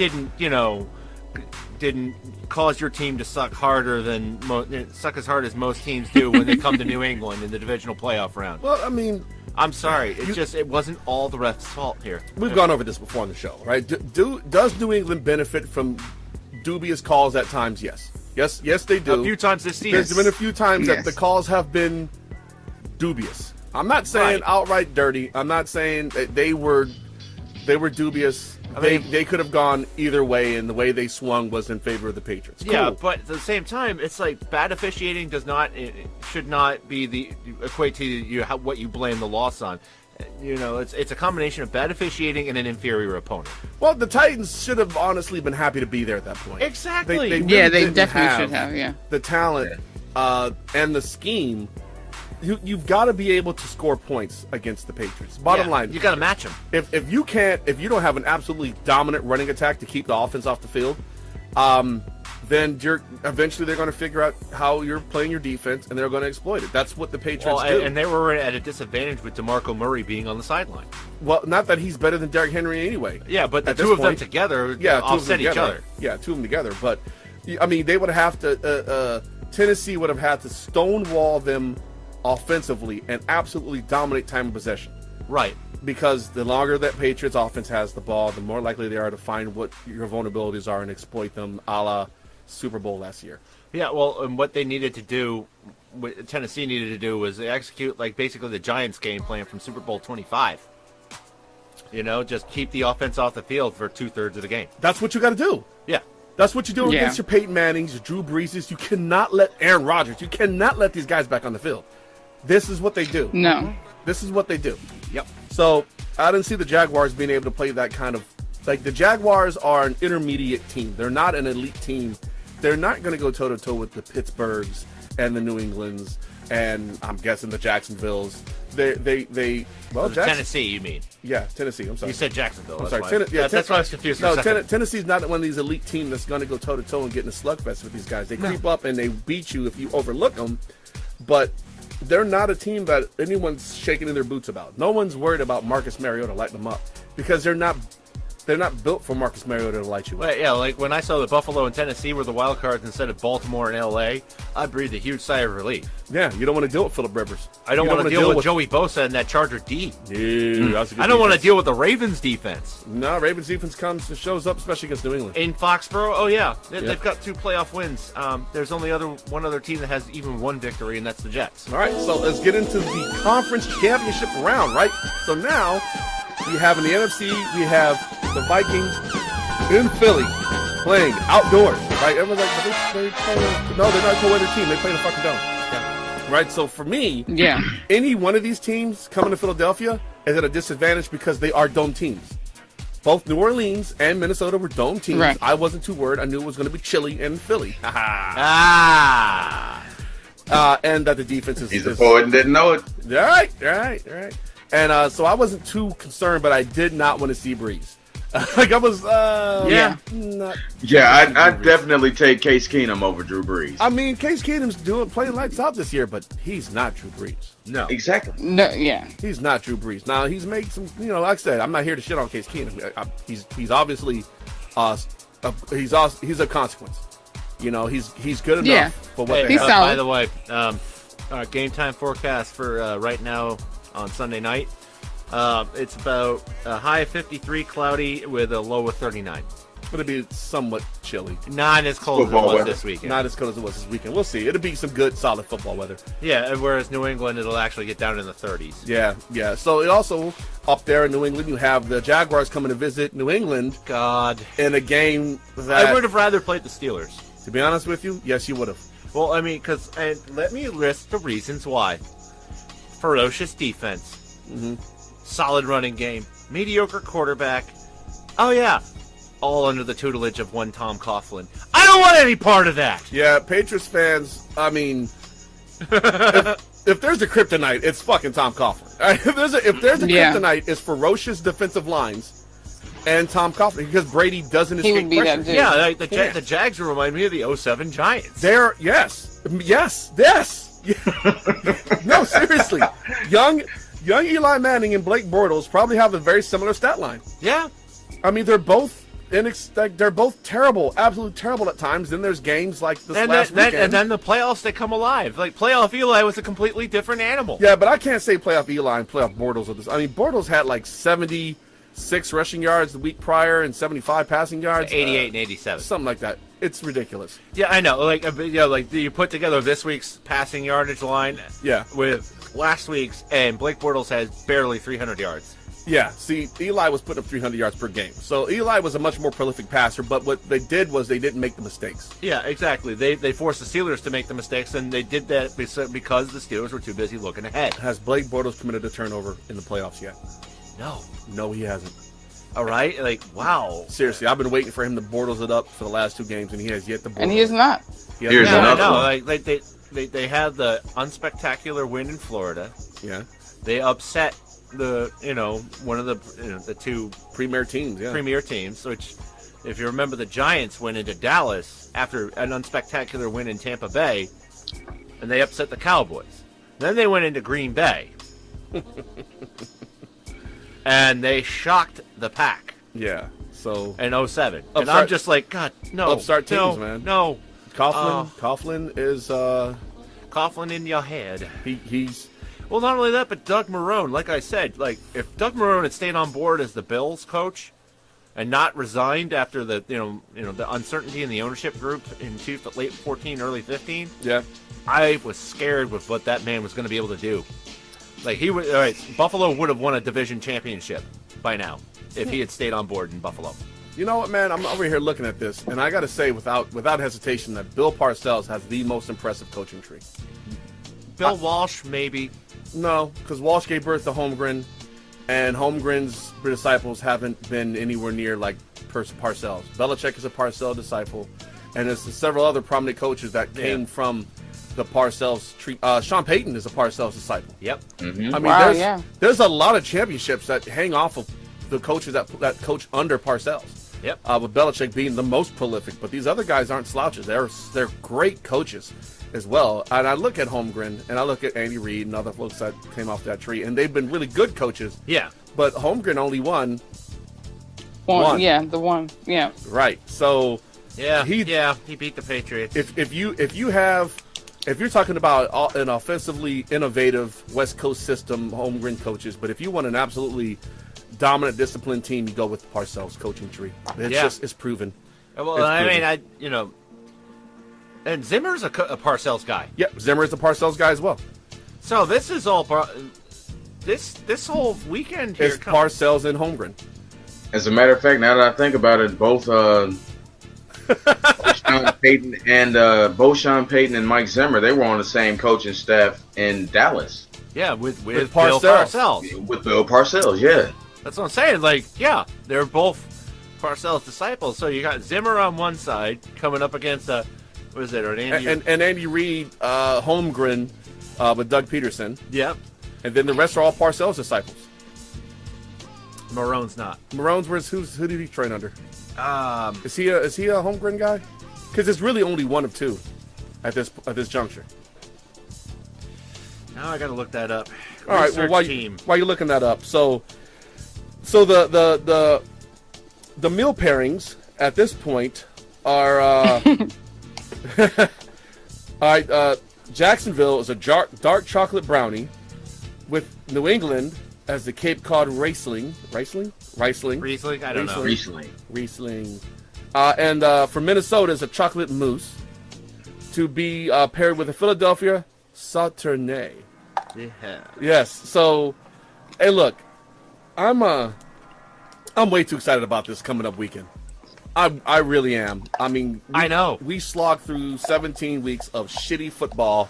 didn't cause your team to suck suck as hard as most teams do when they come to New England in the divisional playoff round.
Well, I mean,
I'm sorry. It wasn't all the refs' fault here.
We've gone over this before on the show, right? Does New England benefit from dubious calls at times? Yes. Yes, they do.
A few times this season.
There's been a few times that the calls have been dubious. I'm not saying outright dirty. I'm not saying that they were dubious. They could have gone either way, and the way they swung was in favor of the Patriots. Cool.
Yeah, but at the same time, it's like bad officiating should not be equate to what you blame the loss on. You know, it's a combination of bad officiating and an inferior opponent.
Well, the Titans should have honestly been happy to be there at that point.
Exactly.
They
definitely should have. Yeah,
the talent and the scheme. You've got to be able to score points against the Patriots. Bottom line,
you got to match them.
If you don't have an absolutely dominant running attack to keep the offense off the field, then eventually they're going to figure out how you're playing your defense, and they're going to exploit it. That's what the Patriots do.
And they were at a disadvantage with DeMarco Murray being on the sideline.
Well, not that he's better than Derrick Henry anyway.
Yeah, but the two of them together offset each other.
Yeah, two of them together. But I mean, they would have to Tennessee would have had to stonewall them offensively and absolutely dominate time of possession.
Right.
Because the longer that Patriots offense has the ball, the more likely they are to find what your vulnerabilities are and exploit them, a la Super Bowl last year.
Yeah, well, and what they needed to do, what Tennessee needed to do, was execute like basically the Giants' game plan from Super Bowl 25. You know, just keep the offense off the field for 2/3 of the game.
That's what you got to do.
Yeah.
That's what you do against your Peyton Mannings, your Drew Breeses. You cannot let Aaron Rodgers, you cannot let these guys back on the field. This is what they do.
No.
This is what they do.
Yep.
So I didn't see the Jaguars being able to play that kind of, like, the Jaguars are an intermediate team. They're not an elite team. They're not going to go toe-to-toe with the Pittsburghs and the New Englands and I'm guessing the Jacksonvilles. Well,
Tennessee, you mean?
Yeah, Tennessee. I'm sorry.
You said Jacksonville.
I'm sorry.
That's why I was confused.
No, Tennessee's not one of these elite teams that's going to go toe to toe and get in a slugfest with these guys. They creep up and they beat you if you overlook them, but they're not a team that anyone's shaking in their boots about. No one's worried about Marcus Mariota lighting them up because they're not built for Marcus Mariota to light you up.
Well, yeah, like when I saw that Buffalo and Tennessee were the wild cards instead of Baltimore and L.A., I breathed a huge sigh of relief.
Yeah, you don't want to deal with Phillip Rivers.
I don't want to deal with Joey Bosa and that Charger D.
Yeah,
I don't want to deal with the Ravens defense.
No, Ravens defense comes and shows up, especially against New England.
In Foxborough, oh yeah, they've got 2 playoff wins. There's only one other team that has even 1 victory, and that's the Jets.
All right, so let's get into the conference championship round, right? So now we have in the NFC, we have the Vikings in Philly playing outdoors, right? Everyone's like, they're not a co-weather team. They play in a fucking dome. Yeah. Right? So for me, any one of these teams coming to Philadelphia is at a disadvantage because they are dome teams. Both New Orleans and Minnesota were dome teams. Right. I wasn't too worried. I knew it was going to be chilly in Philly. And that the defense is...
He's a poet and didn't know it.
Right. And so I wasn't too concerned, but I did not want to see Breeze. Like I was,
I definitely take Case Keenum over Drew Brees.
I mean, Case Keenum's playing lights out this year, but he's not Drew Brees.
No,
exactly.
No, yeah,
he's not Drew Brees. Now he's made some, like I said, I'm not here to shit on Case Keenum. He's obviously, he's a consequence. He's good enough for what they have.
By the way, game time forecast for right now on Sunday night. It's about a high of 53, cloudy, with a low of 39.
But it'll be somewhat chilly.
Not as cold as it was this weekend.
Not as cold as it was this weekend. We'll see. It'll be some good, solid football weather.
Yeah, whereas New England, it'll actually get down in the 30s.
Yeah. So it also, up there in New England, you have the Jaguars coming to visit New England.
God.
In a game that...
I would have rather played the Steelers.
To be honest with you, yes, you would have.
Well, I mean, let me list the reasons why. Ferocious defense.
Mm-hmm.
Solid running game, mediocre quarterback. Oh yeah, all under the tutelage of one Tom Coughlin. I don't want any part of that.
Yeah, Patriots fans. I mean, if there's a kryptonite, it's fucking Tom Coughlin. Right? If there's a kryptonite, it's ferocious defensive lines and Tom Coughlin because Brady doesn't escape pressure.
Yeah, the Jags remind me of the 07 Giants.
Yes. No, seriously, Young Eli Manning and Blake Bortles probably have a very similar stat line.
Yeah.
I mean, they're both terrible, absolutely terrible at times. Then there's games like this last weekend.
And then the playoffs, they come alive. Like, playoff Eli was a completely different animal.
Yeah, but I can't say playoff Eli and playoff Bortles with this. I mean, Bortles had like 76 rushing yards the week prior and 75 passing yards.
88 and 87.
Something like that. It's ridiculous.
Yeah, I know. Like you put together this week's passing yardage line with last week's, and Blake Bortles has barely 300 yards.
Yeah, see, Eli was putting up 300 yards per game. So Eli was a much more prolific passer, but what they did was they didn't make the mistakes.
Yeah, exactly. They forced the Steelers to make the mistakes, and they did that because the Steelers were too busy looking ahead.
Has Blake Bortles committed a turnover in the playoffs yet? No, he hasn't.
All right, like, wow.
Seriously, I've been waiting for him to Bortles it up for the last 2 games, and he has yet to Bortles.
And he is not.
Here's another one.
Like they had the unspectacular win in Florida.
Yeah.
They upset one of the 2
premier teams,
which, if you remember, the Giants went into Dallas after an unspectacular win in Tampa Bay, and they upset the Cowboys. Then they went into Green Bay. And they shocked the pack.
Yeah. So
in 07. And I'm just like, God, no.
Upstart teams, man.
No.
Coughlin is
Coughlin in your head.
he's
Well, not only that, but Doug Marrone. Like I said, like if Doug Marrone had stayed on board as the Bills coach and not resigned after the the uncertainty in the ownership group in late 14, early 15,
yeah.
I was scared with what that man was going to be able to do. Like he would, all right, Buffalo would have won a division championship by now if he had stayed on board in Buffalo.
You know what, man? I'm over here looking at this, and I got to say, without hesitation, that Bill Parcells has the most impressive coaching tree.
Bill Walsh, maybe.
No, because Walsh gave birth to Holmgren, and Holmgren's disciples haven't been anywhere near like Parcells. Belichick is a Parcells disciple, and there's several other prominent coaches that came from the Parcells tree. Sean Payton is a Parcells disciple.
Yep.
Mm-hmm. I mean, there's a lot of championships that hang off of the coaches that coach under Parcells.
Yep.
With Belichick being the most prolific, but these other guys aren't slouches. They're great coaches as well. And I look at Holmgren and I look at Andy Reid and other folks that came off that tree, and they've been really good coaches.
Yeah.
But Holmgren only won.
Yeah, the one. Yeah.
Right. So
he beat the Patriots.
If you're talking about an offensively innovative West Coast system, Holmgren coaches, but if you want an absolutely dominant, disciplined team, you go with Parcells' coaching tree. It's proven.
Well, and Zimmer's a Parcells guy.
Yep, Zimmer's a Parcells guy as well.
So this is all this whole weekend here.
It's Parcells and Holmgren.
As a matter of fact, now that I think about it, both Sean Payton and Mike Zimmer, they were on the same coaching staff in Dallas.
Yeah, with
Bill
Parcells.
With Bill Parcells, yeah.
That's what I'm saying. Like, yeah, they're both Parcells disciples. So you got Zimmer on one side coming up against what is it?
And Andy Reid, Holmgren, with Doug Peterson.
Yep.
And then the rest are all Parcells disciples.
Marrone's not.
Marrone's who did he train under? Is he a Holmgren guy? Because it's really only one of two at this juncture.
Now I got to look that up.
All right. Well, while you're looking that up, so the meal pairings at this point are all right. Jacksonville is a dark chocolate brownie, with New England as the Cape Cod Riesling.
Riesling? I don't know.
Riesling.
And for Minnesota is a chocolate mousse to be paired with a Philadelphia Sauterne.
Yeah.
Yes. So, hey, look, I'm way too excited about this coming up weekend. I really am. I mean,
I know
we slogged through 17 weeks of shitty football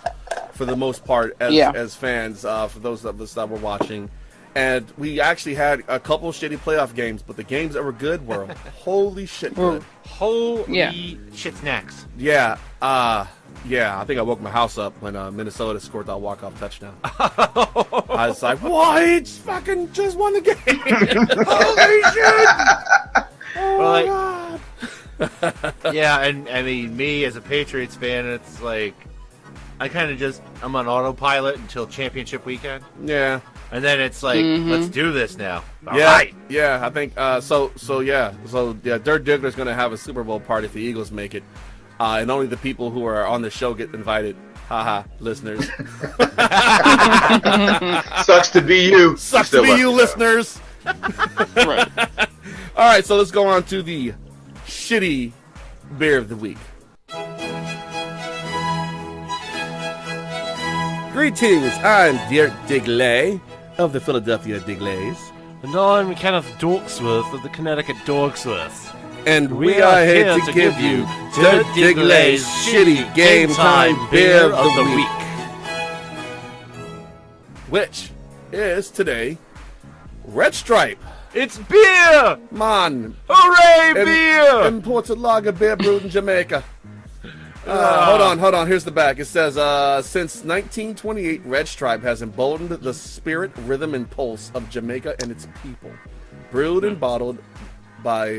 for the most part as fans. For those of us that were watching. And we actually had a couple of shitty playoff games, but the games that were good were holy shit good.
Holy shit snacks.
Yeah. I think I woke my house up when Minnesota scored that walk-off touchdown. I was like, what? Fucking just won the game. Holy shit. Oh, my God.
Yeah, and I mean, me as a Patriots fan, it's like, I'm on autopilot until championship weekend.
Yeah.
And then it's like, let's do this now. All
yeah,
right.
Yeah, I think So Dirk Diggler's going to have a Super Bowl party if the Eagles make it, and only the people who are on the show get invited. Haha, listeners.
Sucks to be you.
Sucks to be you, listeners. Right. All right, so let's go on to the shitty beer of the week. Greetings, I'm Dirk Digley of the Philadelphia Digglers.
And I'm Kenneth Dorksworth of the Connecticut Dorksworth.
And we are here to give you Dirk Digley's shitty game time beer of the week. Which is today Red Stripe.
It's beer!
Man.
Hooray, beer!
Imported lager beer brewed in Jamaica. Hold on. Here's the back. It says, since 1928, Red Stripe has emboldened the spirit, rhythm, and pulse of Jamaica and its people. Brewed and bottled by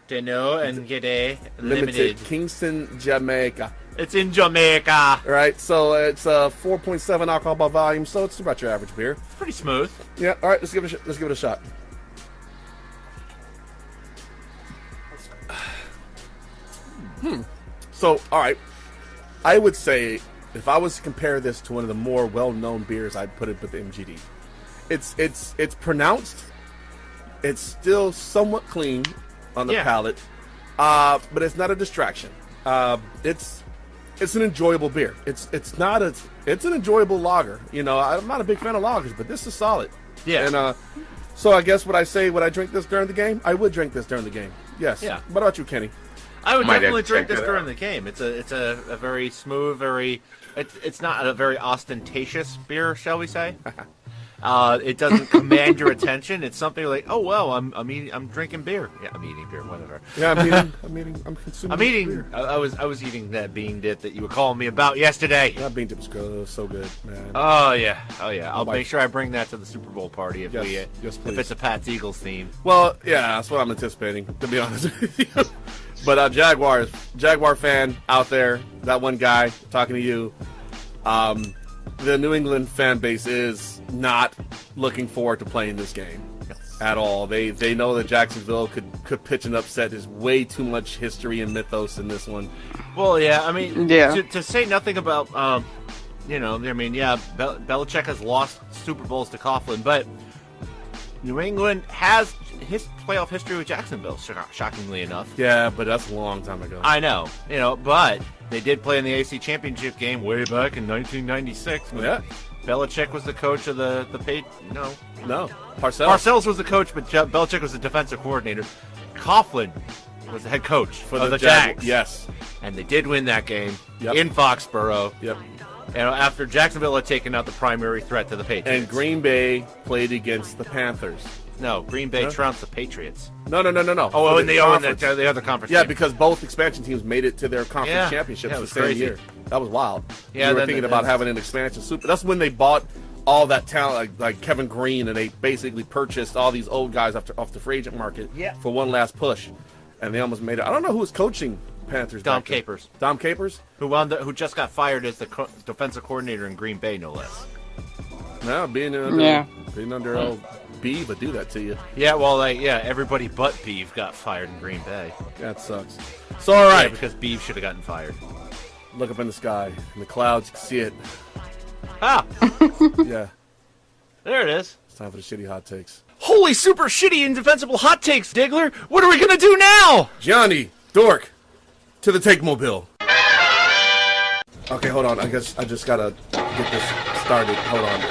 Deno and Gede
Limited, Kingston, Jamaica.
It's in Jamaica.
Right, so it's 4.7 alcohol by volume, so it's about your average beer.
It's pretty smooth.
Yeah. All right, let's give it a shot. So, all right. I would say if I was to compare this to one of the more well-known beers, I'd put it with the MGD. It's pronounced. It's still somewhat clean on the palate, but it's not a distraction. It's an enjoyable beer. It's an enjoyable lager. You know, I'm not a big fan of lagers, but this is solid.
Yeah.
And so I guess would I drink this during the game? I would drink this during the game. Yes.
Yeah.
What about you, Kenny?
I would
Might
definitely
have to
drink
check
this
that
during
out.
the game. It's a very smooth, it's not a very ostentatious beer, shall we say? It doesn't command your attention. It's something like, oh well, I'm drinking beer. Yeah, I'm eating beer, whatever.
Yeah, I'm consuming.
I'm eating.
beer.
I was eating that bean dip that you were calling me about yesterday.
That bean dip was so good, man.
Oh yeah. I'll
my-
make sure I bring that to the Super Bowl party if
Yes,
if
please.
it's a Pats Eagles theme.
Well, yeah, that's what I'm anticipating, to be honest with you. But Jaguar fan out there, that one guy talking to you, the New England fan base is not looking forward to playing this game at all. They know that Jacksonville could pitch an upset. There's way too much history and mythos in this one.
Well, yeah, I mean,
Yeah.
to say nothing about, Belichick has lost Super Bowls to Coughlin, but New England has his playoff history with Jacksonville, shockingly enough.
Yeah, but that's a long time ago.
I know, but they did play in the AC Championship game way back in 1996. When
Yeah.
Belichick was the coach of the
No, Parcells.
Parcells was the coach, but Belichick was the defensive coordinator. Coughlin was the head coach
for
of the Jags.
Yes.
And they did win that game
Yep.
in Foxborough.
Yep.
After Jacksonville had taken out the primary threat to the Patriots.
And Green Bay played against the Panthers.
No, Green Bay
Huh?
trounced the Patriots.
No.
Oh,
For
and they own
conference.
the other conference.
Yeah,
team.
because both expansion teams made it to their conference
Yeah.
championships
Yeah, it
the
was
same
crazy.
year. That was wild.
Yeah,
we were
then-
thinking
then-
about having an expansion super. That's when they bought all that talent, like Kevin Green, and they basically purchased all these old guys off the free agent market for one last push, and they almost made it. I don't know who was coaching Panthers.
Dom
back then.
Capers.
Dom Capers?
Who just got fired as the defensive coordinator in Green Bay, no less.
No, being under old Beeve would do that to you.
Yeah, well, everybody but Beeve got fired in Green Bay.
That sucks. So all right,
Yeah, because Beeve should have gotten fired.
look up in the sky, in the clouds, you can see it.
Ah,
Yeah,
there it is.
it's time for the shitty hot takes.
Holy super shitty indefensible hot takes, Diggler. What are we gonna do now?
Gianni, Dork, to the take mobile. Okay, hold on. I guess I just gotta get this started. Hold on.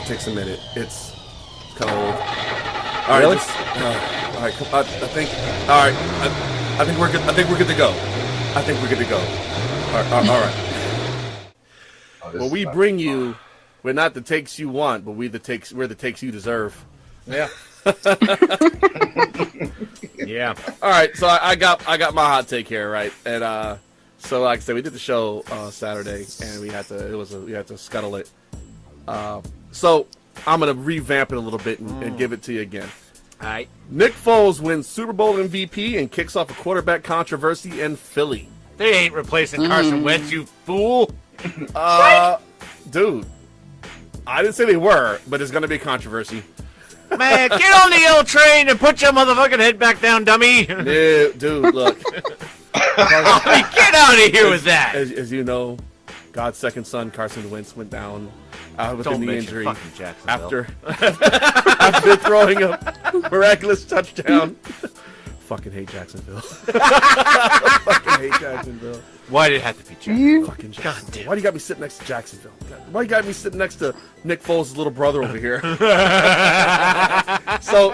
It takes a minute. It's kind of old. All right.
Really?
All right. I think. All right. I think we're good. I think we're good to go. I think we're good to go. All right. Well, we bring you. We're not the takes you want, but we're the takes you deserve.
Yeah. Yeah.
All right, so I got my hot take here, right? And so like I said, we did the show Saturday, and we had to scuttle it. So I'm gonna revamp it a little bit and give it to you again.
All right.
Nick Foles wins Super Bowl MVP and kicks off a quarterback controversy in Philly.
They ain't replacing Carson Wentz, you fool.
Dude, I didn't say they were, but it's gonna be a controversy.
Man, get on the L train and put your motherfucking head back down, dummy.
Dude, look.
Get out of here with that.
As you know, God's second son, Carson Wentz, went down with a
Don't
knee
mention
injury
fucking Jacksonville.
after throwing a miraculous touchdown. Fucking hate Jacksonville. Fucking hate Jacksonville.
Why did it have to be Jacksonville?
Fucking Jacksonville. Why do you got me sitting next to Jacksonville? Why you got me sitting next to Nick Foles' little brother over here? So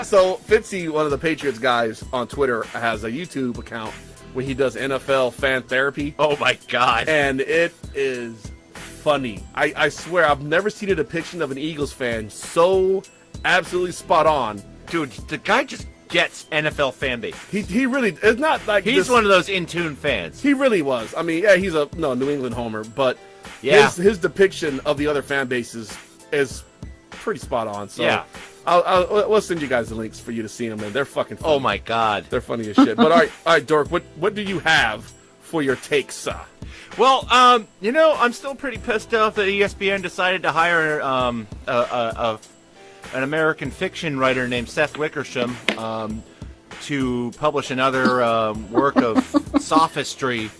Fitzy, one of the Patriots guys on Twitter, has a YouTube account where he does NFL fan therapy.
Oh my God.
And it is funny. I swear, I've never seen a depiction of an Eagles fan so absolutely spot on.
Dude, the guy just gets NFL fan base.
He really, it's not like
He's
this,
one of those in-tune fans.
He really was. I mean, yeah, he's a New England homer, but
Yeah.
his depiction of the other fan bases is pretty spot on. So
Yeah.
we'll send you guys the links for you to see them, and they're fucking funny.
Oh my God.
They're funny as shit. But all right, Dork, what do you have for your takes?
Well, I'm still pretty pissed off that ESPN decided to hire an American fiction writer named Seth Wickersham to publish another work of sophistry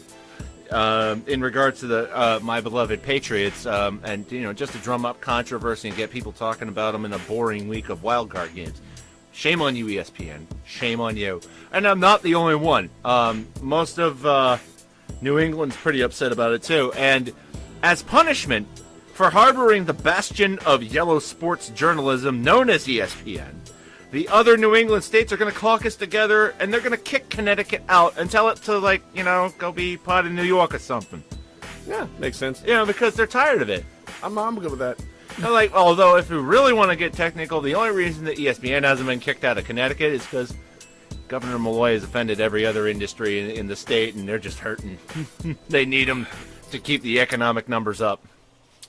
in regards to the my beloved Patriots, and just to drum up controversy and get people talking about them in a boring week of wild card games. Shame on you, ESPN. Shame on you. And I'm not the only one. Most of New England's pretty upset about it too. And as punishment for harboring the bastion of yellow sports journalism known as ESPN, the other New England states are going to caucus together, and they're going to kick Connecticut out and tell it to, go be part of New York or something.
Yeah, makes sense.
Because they're tired of it.
I'm good with that.
Although if we really want to get technical, the only reason that ESPN hasn't been kicked out of Connecticut is because Governor Malloy has offended every other industry in the state, and they're just hurting. They need them to keep the economic numbers up.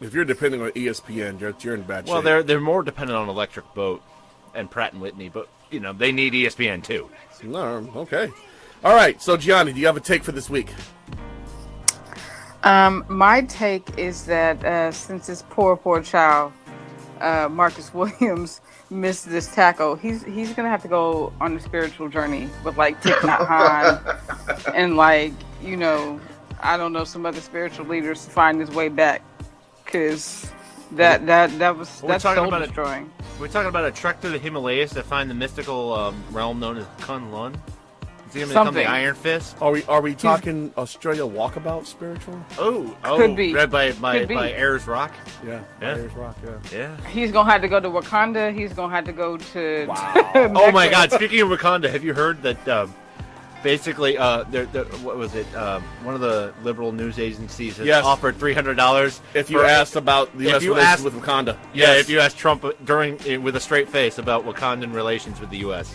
If you're depending on ESPN, you're in bad shape.
Well, they're more dependent on Electric Boat and Pratt and Whitney, but they need ESPN too.
No, okay. All right. So Gianni, do you have a take for this week?
My take is that since this poor child, Marcus Williams, missed this tackle, he's gonna have to go on a spiritual journey with Thich Nhat Hanh and I don't know, some other spiritual leaders to find his way back, because that's soul destroying.
We're talking about a trek through the Himalayas to find the mystical realm known as Kunlun. Is he going to become the Iron Fist?
Are we talking Australia walkabout spiritual?
Oh,
could be.
Read by Ayers Rock?
Yeah. Ayers Rock, yeah.
He's going to have to go to Wakanda. He's going to have to go to...
Wow.
Oh, my God. Speaking of Wakanda, have you heard that... Basically, what was it? One of the liberal news agencies has offered $300
if you asked about the U.S. relations with Wakanda.
Yeah, if you asked Trump with a straight face about Wakandan relations with the U.S.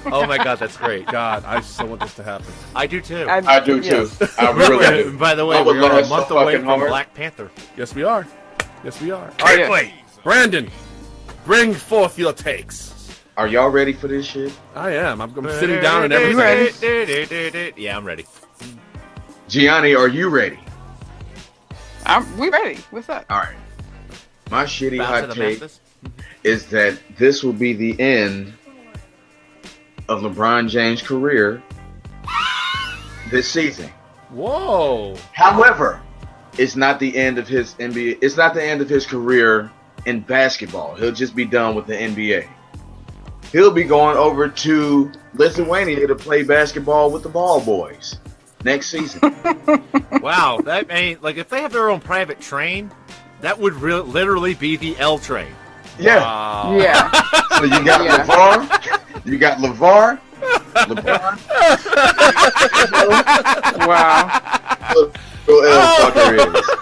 Oh my God, that's great!
God, I so want this to happen.
I do too.
I do too. I really do.
By the way, we are a month away from Black Panther.
Yes, we are. Yes, we are.
Can't wait.
Brandon, bring forth your takes.
Are y'all ready for this shit?
I am. I'm sitting down and everything.
Yeah, I'm ready.
Gianni, are you ready?
We ready. What's up?
All right. My shitty hot take is that this will be the end of LeBron James' career this season.
Whoa.
However, it's not the end of his NBA. It's not the end of his career in basketball. He'll just be done with the NBA. He'll be going over to Lithuania to play basketball with the Ball Boys next season.
Wow, if they have their own private train, that would literally be the L train.
Yeah.
Wow.
Yeah.
So you got LeVar. You got LeVar. LeBron.
Wow.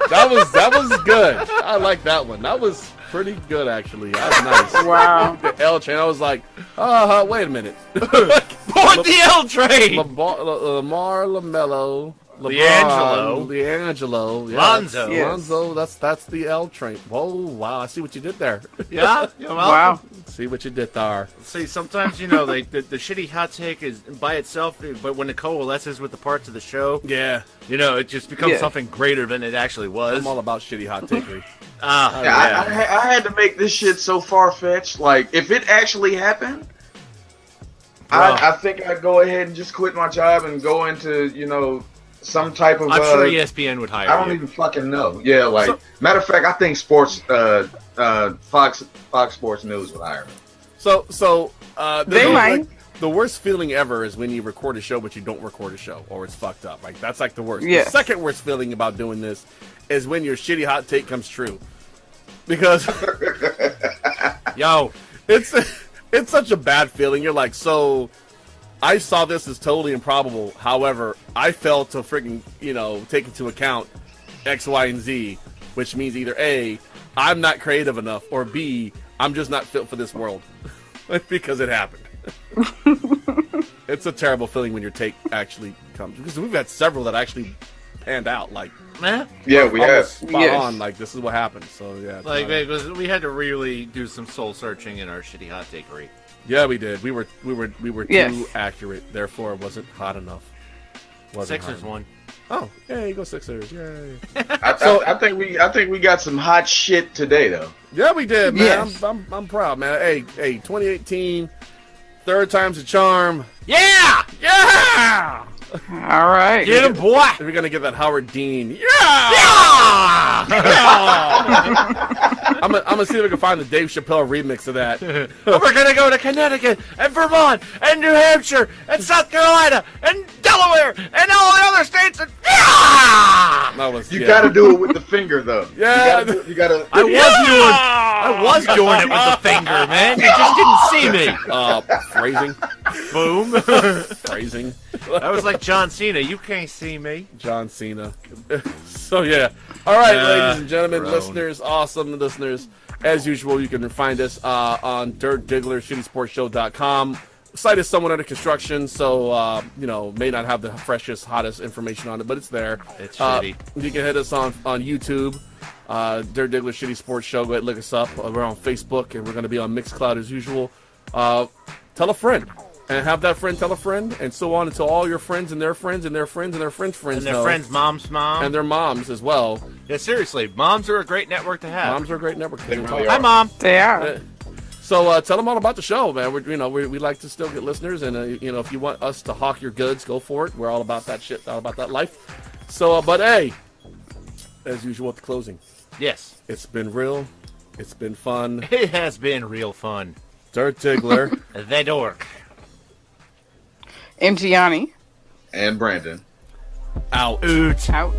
That was good. I like that one. That was pretty good, actually. That was nice.
Wow.
The L train. I was like, wait a minute.
What the L train?
Lamar, LaMelo, LeAngelo, yeah,
Lonzo.
Yes.
Lonzo. That's the L train. Whoa, wow! I see what you did there.
Yeah.
Wow.
See what you did there.
See, sometimes the shitty hot take is by itself, but when it coalesces with the parts of the show,
Yeah,
it just becomes something greater than it actually was.
I'm all about shitty hot takery.
I had to make this shit so far fetched. Like, if it actually happened, I think I'd go ahead and just quit my job and go into some type of.
I'm sure ESPN would hire.
I don't even fucking know. Yeah, matter of fact, I think Fox Sports News would hire me.
So
They might.
The worst feeling ever is when you record a show but you don't record a show, or it's fucked up. Like, that's like the worst.
Yes.
The second worst feeling about doing this is when your shitty hot take comes true, because it's such a bad feeling. You're like, so I saw this as totally improbable. However, I failed to freaking take into account X, Y, and Z, which means either A, I'm not creative enough, or B, I'm just not fit for this world because it happened. It's a terrible feeling when your take actually comes, because we've had several that actually panned out. Like,
yeah, we have
spot on. Like, this is what happened. So yeah,
we had to really do some soul searching in our shitty hot takery.
Yeah, we did. We were
Yes.
too accurate. Therefore, it wasn't hot enough.
Sixers won.
Oh, yeah, you go Sixers. Yay.
I think we got some hot shit today, though.
Yeah, we did, man.
Yes.
I'm proud, man. Hey, 2018, third time's a charm.
Yeah.
All right.
Get him, boy!
If you're gonna get that Howard Dean, yeah! I'm gonna see if I can find the Dave Chappelle remix of that.
We're gonna go to Connecticut and Vermont and New Hampshire and South Carolina and Delaware and all the other states and
That was,
You got to do it with the finger, though.
Yeah.
You got to.
I was doing it with the finger, man. You just didn't see me.
Phrasing.
Boom.
Phrasing.
I was like John Cena. You can't see me.
John Cena. So yeah. All right, ladies and gentlemen,
grown.
listeners, awesome listeners. As usual, you can find us on Dirt Diggler, ShittySportsShow.com. Site is somewhat under construction, so may not have the freshest, hottest information on it, but it's there.
It's shitty.
You can hit us on YouTube, Dirt Diggler Shitty Sports Show. Go ahead, look us up. We're on Facebook, and we're going to be on Mixcloud as usual. Tell a friend, and have that friend tell a friend, and so on until all your friends and their friends and their friends and their friends' friends
And their
know.
friends' mom's mom.
And their moms as well.
Yeah, seriously, moms are a great network to have.
Moms are a great network.
They really
Hi,
are.
Mom.
They are.
So tell them all about the show, man. We like to still get listeners, and if you want us to hawk your goods, go for it. We're all about that shit, all about that life. So, but hey, as usual at the closing,
Yes.
it's been real, it's been fun.
It has been real fun.
Dirt Diggler,
The dork.
And Gianni.
And Brandon.
out.
Oot.
Out.